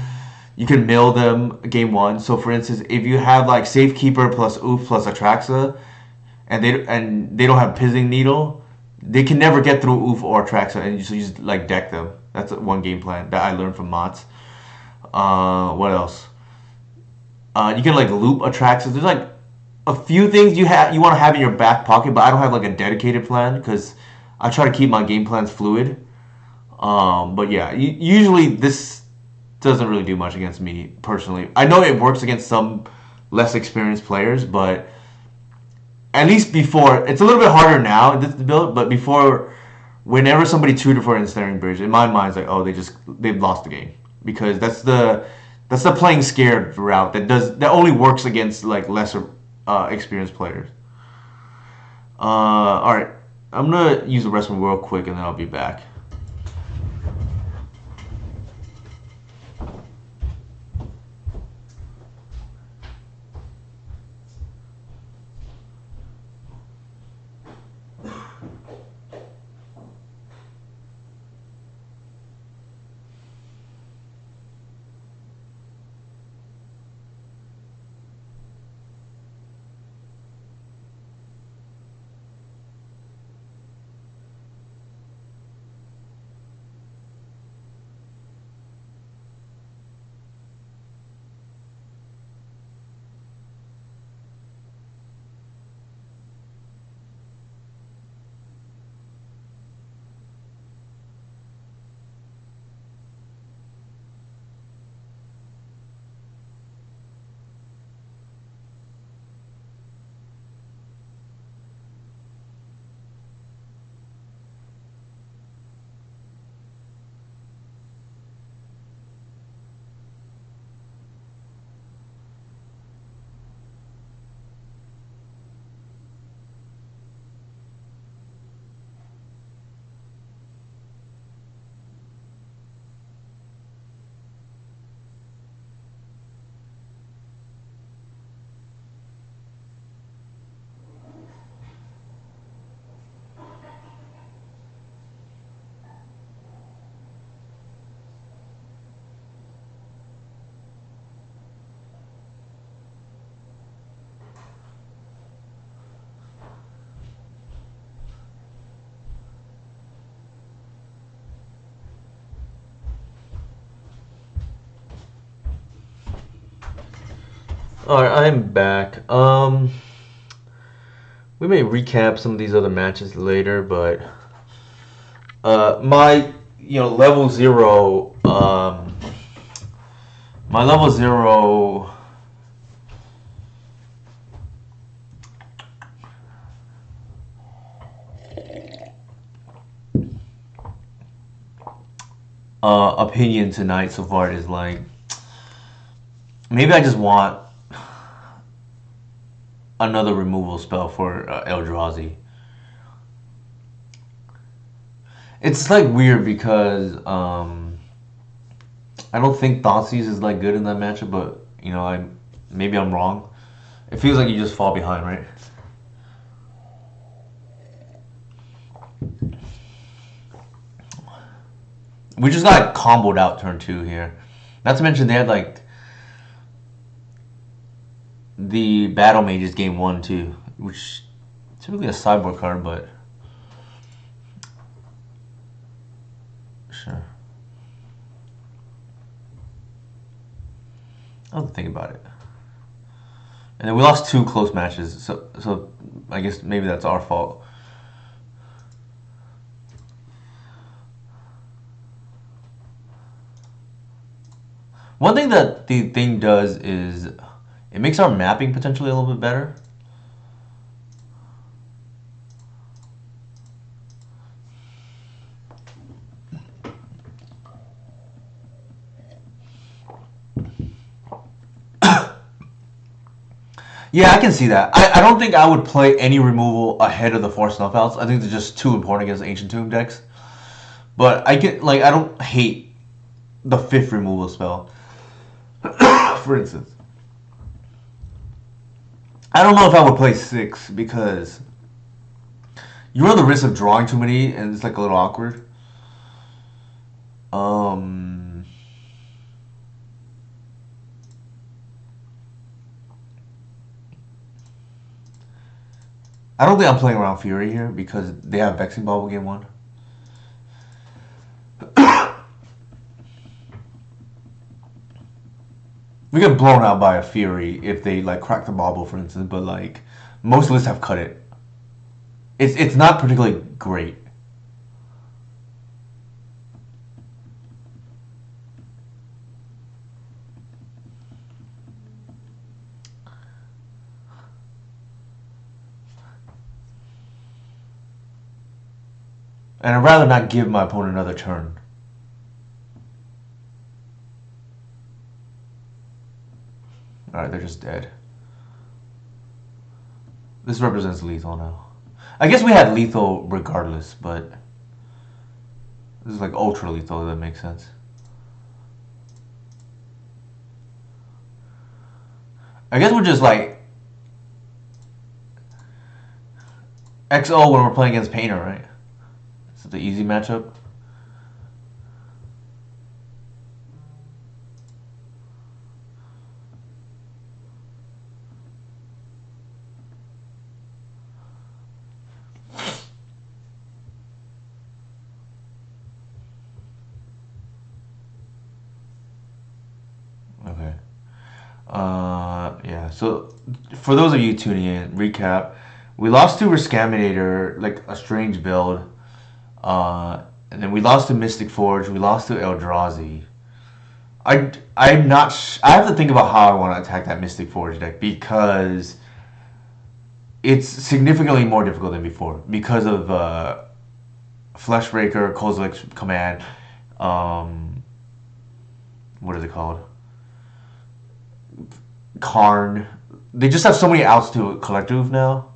You can mill them game 1. So for instance, if you have like Safekeeper plus Oof plus Atraxa, and they don't have Pissing Needle, they can never get through Oof or Atraxa, and you just like deck them. That's one game plan that I learned from Mott's. What else? You can like loop Atraxa. There's like a few things you want to have in your back pocket, but I don't have like a dedicated plan because I try to keep my game plans fluid. But yeah, usually this doesn't really do much against me personally. I know it works against some less experienced players, but at least before, it's a little bit harder now this build, but before, whenever somebody tutored for Ensnaring Bridge, in my mind it's like, oh, they've lost the game because that's That's the playing scared route that only works against like lesser experienced players. All right, I'm gonna use the restroom real quick and then I'll be back. All right, I'm back. We may recap some of these other matches later, but my level zero my level zero opinion tonight so far is like maybe I just want another removal spell for Eldrazi. It's like weird because I don't think Thoughtseize is like good in that matchup, but maybe I'm wrong. It feels like you just fall behind, right? We just got comboed out turn 2 here. Not to mention they had like the Battle Mages game 1 too, which typically a sideboard card, but sure. I'll have to think about it. And then we lost 2 close matches, so I guess maybe that's our fault. One thing that the thing does is it makes our mapping potentially a little bit better. Yeah, I can see that. I don't think I would play any removal ahead of the 4 Snuff-Outs. I think they're just too important against Ancient Tomb decks. But I don't hate the 5th removal spell. For instance. I don't know if I would play 6 because you run the risk of drawing too many and it's like a little awkward. I don't think I'm playing around Fury here because they have Vexing Bubble game 1. We get blown out by a Fury if they like crack the bauble, for instance, but like most lists have cut it. It's not particularly great. And I'd rather not give my opponent another turn. Alright, they're just dead. This represents lethal now. I guess we had lethal regardless, but this is like ultra lethal, if that makes sense. I guess we're just like XO when we're playing against Painter, right? It's the easy matchup. Okay. Yeah. So, for those of you tuning in, recap: we lost to Rescaminator, like a strange build, and then we lost to Mystic Forge. We lost to Eldrazi. I'm not. I have to think about how I want to attack that Mystic Forge deck because it's significantly more difficult than before because of Fleshbreaker, Kozilek's command. What is it called? Karn. They just have so many outs to collective now.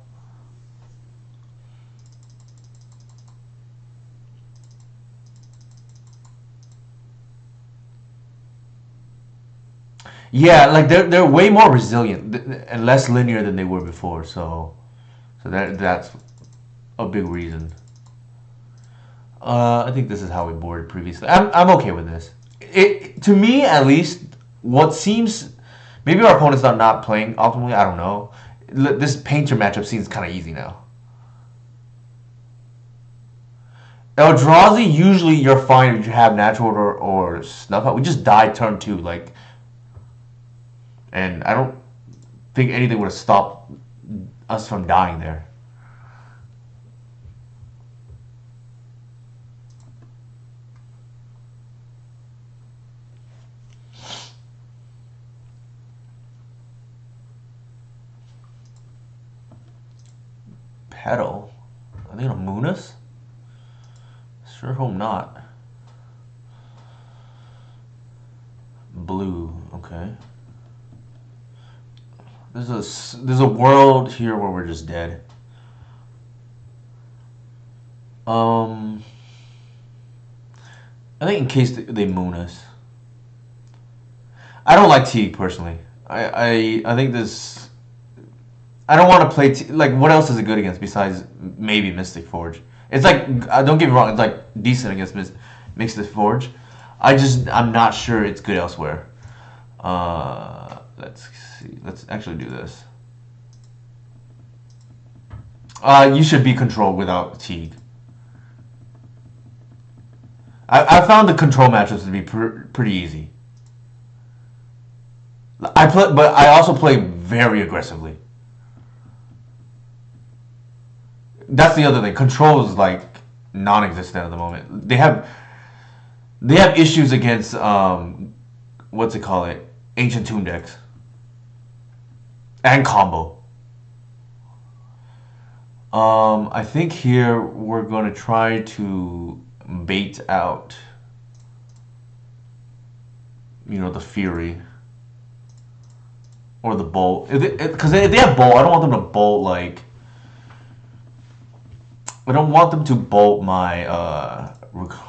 Yeah, like they're way more resilient and less linear than they were before. So that's a big reason. I think this is how we boarded previously. I'm okay with this. It to me at least. What seems maybe our opponent's not playing optimally. I don't know. This Painter matchup seems kind of easy now. Eldrazi usually you're fine if you have natural or snuff out. We just died turn 2 like, and I don't think anything would have stopped us from dying there. Petal? Are they gonna moon us? Sure hope not. Blue, okay. There's a world here where we're just dead. I think in case they moon us. I don't like Teague personally. I think this. I don't want to play like what else is it good against besides maybe Mystic Forge? It's like don't get me wrong, it's like decent against Mystic Forge. I'm not sure it's good elsewhere. Let's see. Let's actually do this. You should be controlled without Teague. I found the control matchups to be pretty easy. But I also play very aggressively. That's the other thing. Control is like non-existent at the moment. They have issues against what's it called it? Ancient Tomb decks and combo. I think here we're gonna try to bait out, the Fury or the Bolt. Because if they have Bolt, I don't want them to bolt like. I don't want them to bolt my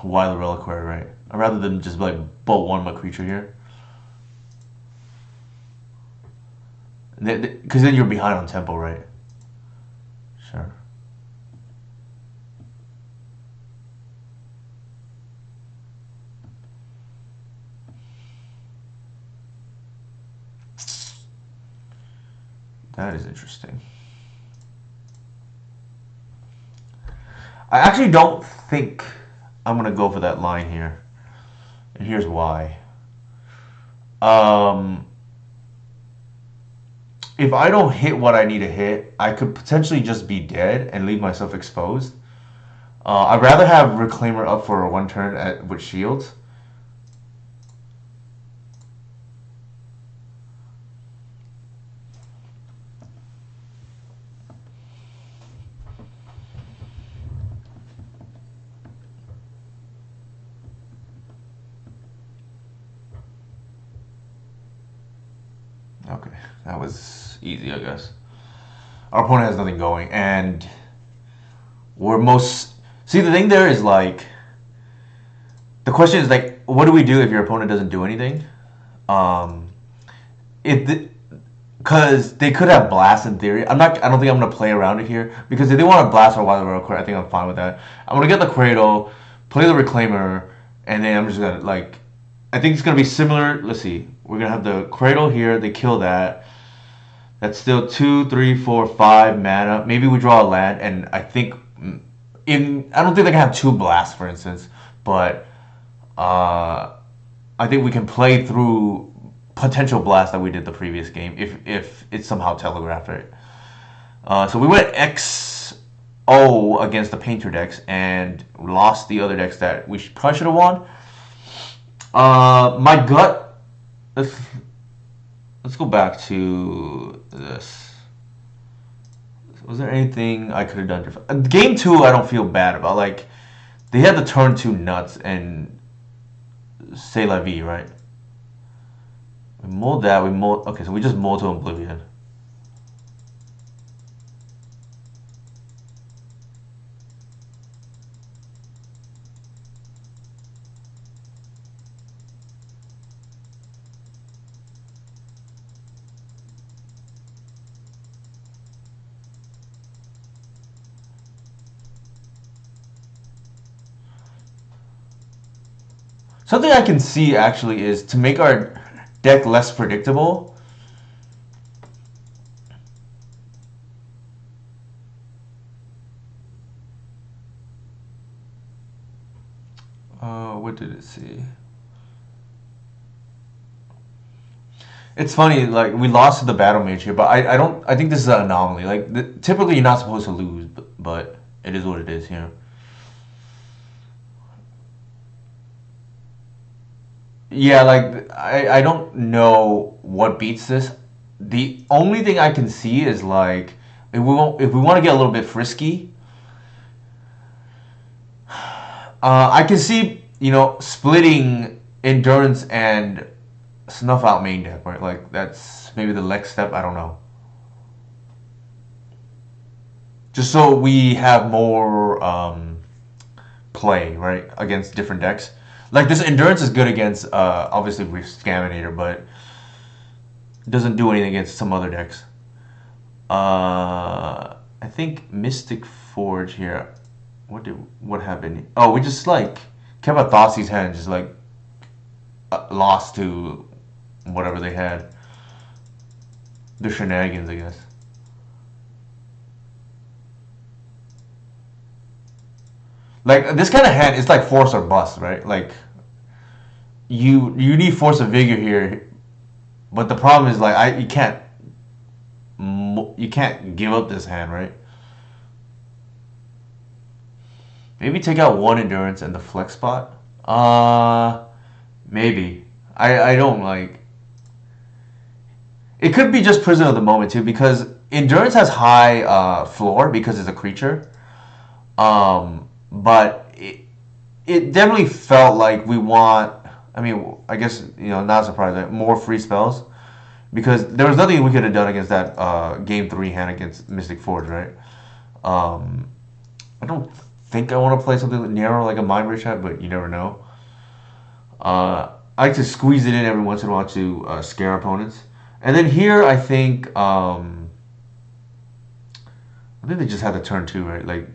Wily Reliquary, right? I'd rather them just like bolt one of my creature here. Because then you're behind on tempo, right? Sure. That is interesting. I actually don't think I'm going to go for that line here. And here's why. If I don't hit what I need to hit, I could potentially just be dead and leave myself exposed. I'd rather have Reclaimer up for one turn with shields. Okay, that was easy, I guess. Our opponent has nothing going, and we're most. See, the thing there is like, the question is like, what do we do if your opponent doesn't do anything? Um, if because they could have blast in theory. I'm not. I don't think I'm gonna play around it here because if they want to blast our wild real quick, I think I'm fine with that. I'm gonna get the Cradle, play the Reclaimer, and then I'm just gonna like. I think it's gonna be similar. Let's see. We're gonna have the Cradle here. They kill that. That's still 2, 3, 4, 5 mana. Maybe we draw a land, and I think I don't think they can have two blasts, for instance, but uh, I think we can play through potential blast that we did the previous game if it's somehow telegraphed, right? So we went XO against the Painter decks and lost the other decks that we probably should have won. My gut. Let's go back to this. Was there anything I could have done different? Game 2, I don't feel bad about. Like, they had the turn 2 nuts and say la vie, right? We mold that. We mold. Okay, so we just mold to Oblivion. Something I can see actually is to make our deck less predictable. What did it see? It's funny, like we lost to the battle mage here, but I don't. I think this is an anomaly. Like typically, you're not supposed to lose, but it is what it is here. Yeah, like I don't know what beats this. The only thing I can see is like if we want to get a little bit frisky, I can see splitting endurance and snuff out main deck, right? Like that's maybe the next step. I don't know. Just so we have more play, right, against different decks. Like this endurance is good against obviously Rescaminator, but it doesn't do anything against some other decks. I think Mystic Forge here. What happened? Oh, we just like kept a Thoughtseize hand, just like lost to whatever they had. The shenanigans, I guess. Like this kind of hand, it's like force or bust, right? Like you need force of vigor here, but the problem is like you can't give up this hand, right? Maybe take out one endurance and the flex spot. Maybe. I don't like. It could be just prison of the moment too, because endurance has high floor because it's a creature. But it definitely felt like we want. I mean, I guess not surprising. More free spells, because there was nothing we could have done against that game 3 hand against Mystic Forge, right? I don't think I want to play something narrow like a Mind Bridge hat, but you never know. I like to squeeze it in every once in a while to scare opponents. And then here, I think they just had the turn 2, right? Like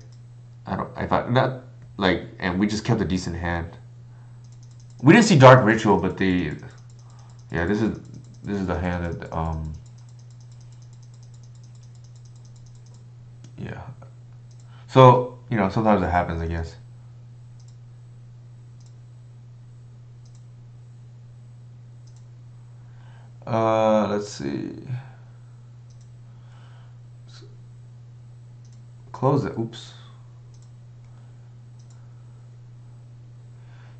I thought not like, and we just kept a decent hand. We didn't see Dark Ritual, but yeah, this is the hand that yeah. So sometimes it happens, I guess. Let's see. Close it. Oops.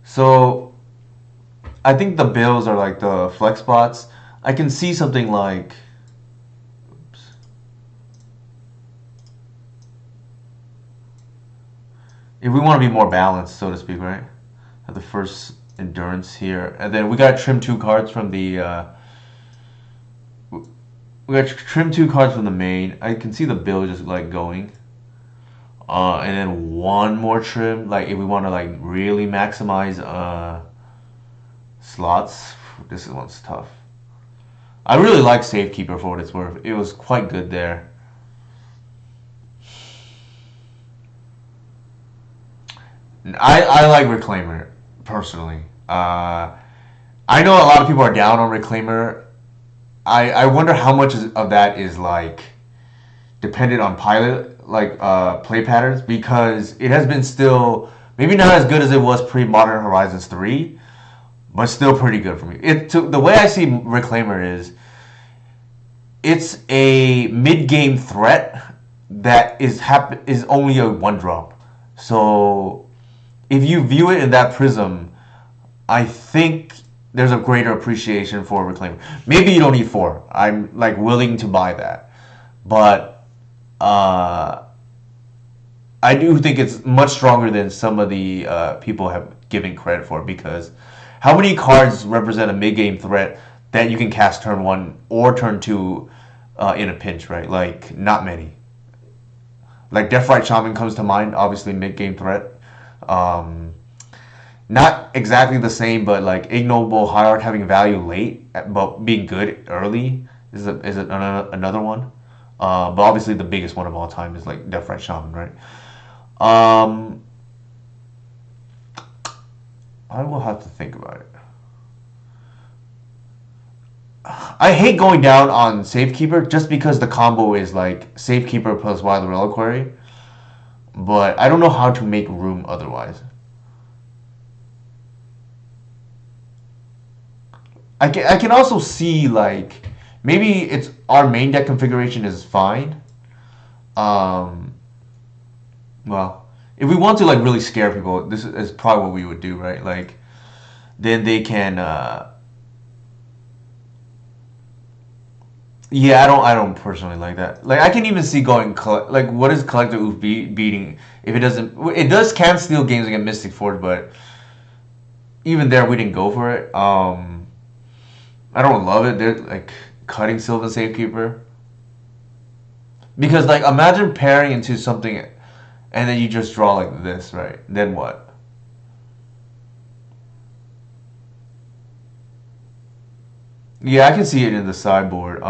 So I think the bills are like the flex spots. I can see something like. Oops. If we want to be more balanced, so to speak, right? Have the first endurance here, and then we got to trim 2 cards from the. We got trim 2 cards from the main. I can see the bill just like going. And then one more trim, like if we want to like really maximize slots. This one's tough. I really like Safekeeper for what it's worth. It was quite good there. I like Reclaimer personally. I know a lot of people are down on Reclaimer. I wonder how much of that is like dependent on pilot like play patterns, because it has been still maybe not as good as it was pre Modern Horizons 3, but still pretty good for me. The way I see Reclaimer is it's a mid game threat that is only a 1-drop. So if you view it in that prism, I think there's a greater appreciation for Reclaimer. Maybe you don't need 4. I'm like willing to buy that, but I do think it's much stronger than some of the people have given credit for, because how many cards represent a mid-game threat that you can cast turn 1 or turn 2 in a pinch, right? Like, not many. Like, Deathrite Shaman comes to mind, obviously mid-game threat. Not exactly the same, but like Ignoble Hierarch having value late, but being good early is another one. But obviously the biggest one of all time is like Deathrite Shaman, right? I will have to think about it. I hate going down on Safekeeper just because the combo is like Safekeeper plus Wild Reliquary, but I don't know how to make room otherwise. I can also see like maybe it's our main deck configuration is fine. Well, if we want to like really scare people, this is probably what we would do, right? Like then they can. Yeah, I don't personally like that. Like I can even see going like what is Collector Oof beating if it doesn't. It can steal games against Mystic Forge, but even there we didn't go for it. I don't love it. They're like cutting Sylvan Safekeeper. Because like imagine pairing into something and then you just draw like this, right? Then what? Yeah, I can see it in the sideboard.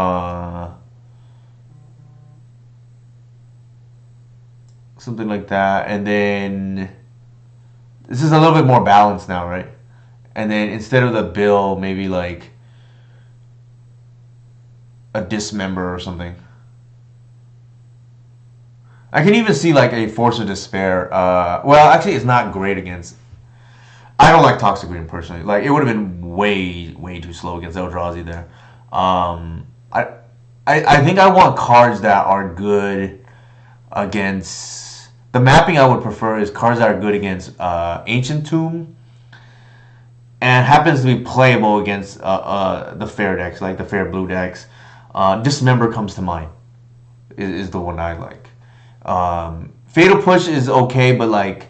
Something like that. And then this is a little bit more balanced now, right? And then instead of the bill, maybe like a dismember or something. I can even see like a Force of Despair. Well, actually, it's not great against. I don't like Toxic Green personally. Like it would have been way too slow against Eldrazi there. I think I want cards that are good against. The mapping I would prefer is cards that are good against Ancient Tomb, and happens to be playable against the fair decks, like the fair blue decks. Dismember comes to mind. Is the one I like. Fatal Push is okay, but like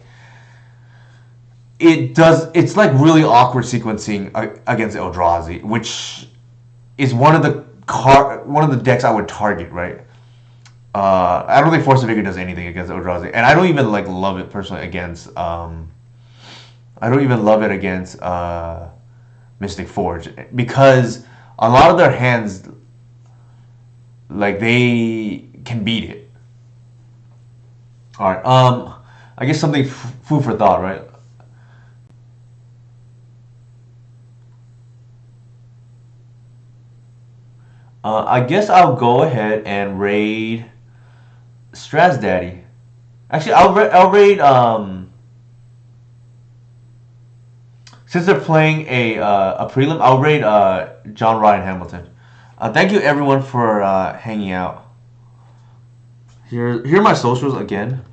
it's like really awkward sequencing against Eldrazi, which is one of the decks I would target, right? I don't think Force of Vigor does anything against Eldrazi, and I don't even like love it personally against. I don't even love it against Mystic Forge, because a lot of their hands, like they can beat it. All right. I guess something food for thought, right? I guess I'll go ahead and raid Straz Daddy. Actually, I'll raid since they're playing a prelim. I'll raid John Ryan Hamilton. Thank you everyone for hanging out. Here are my socials again.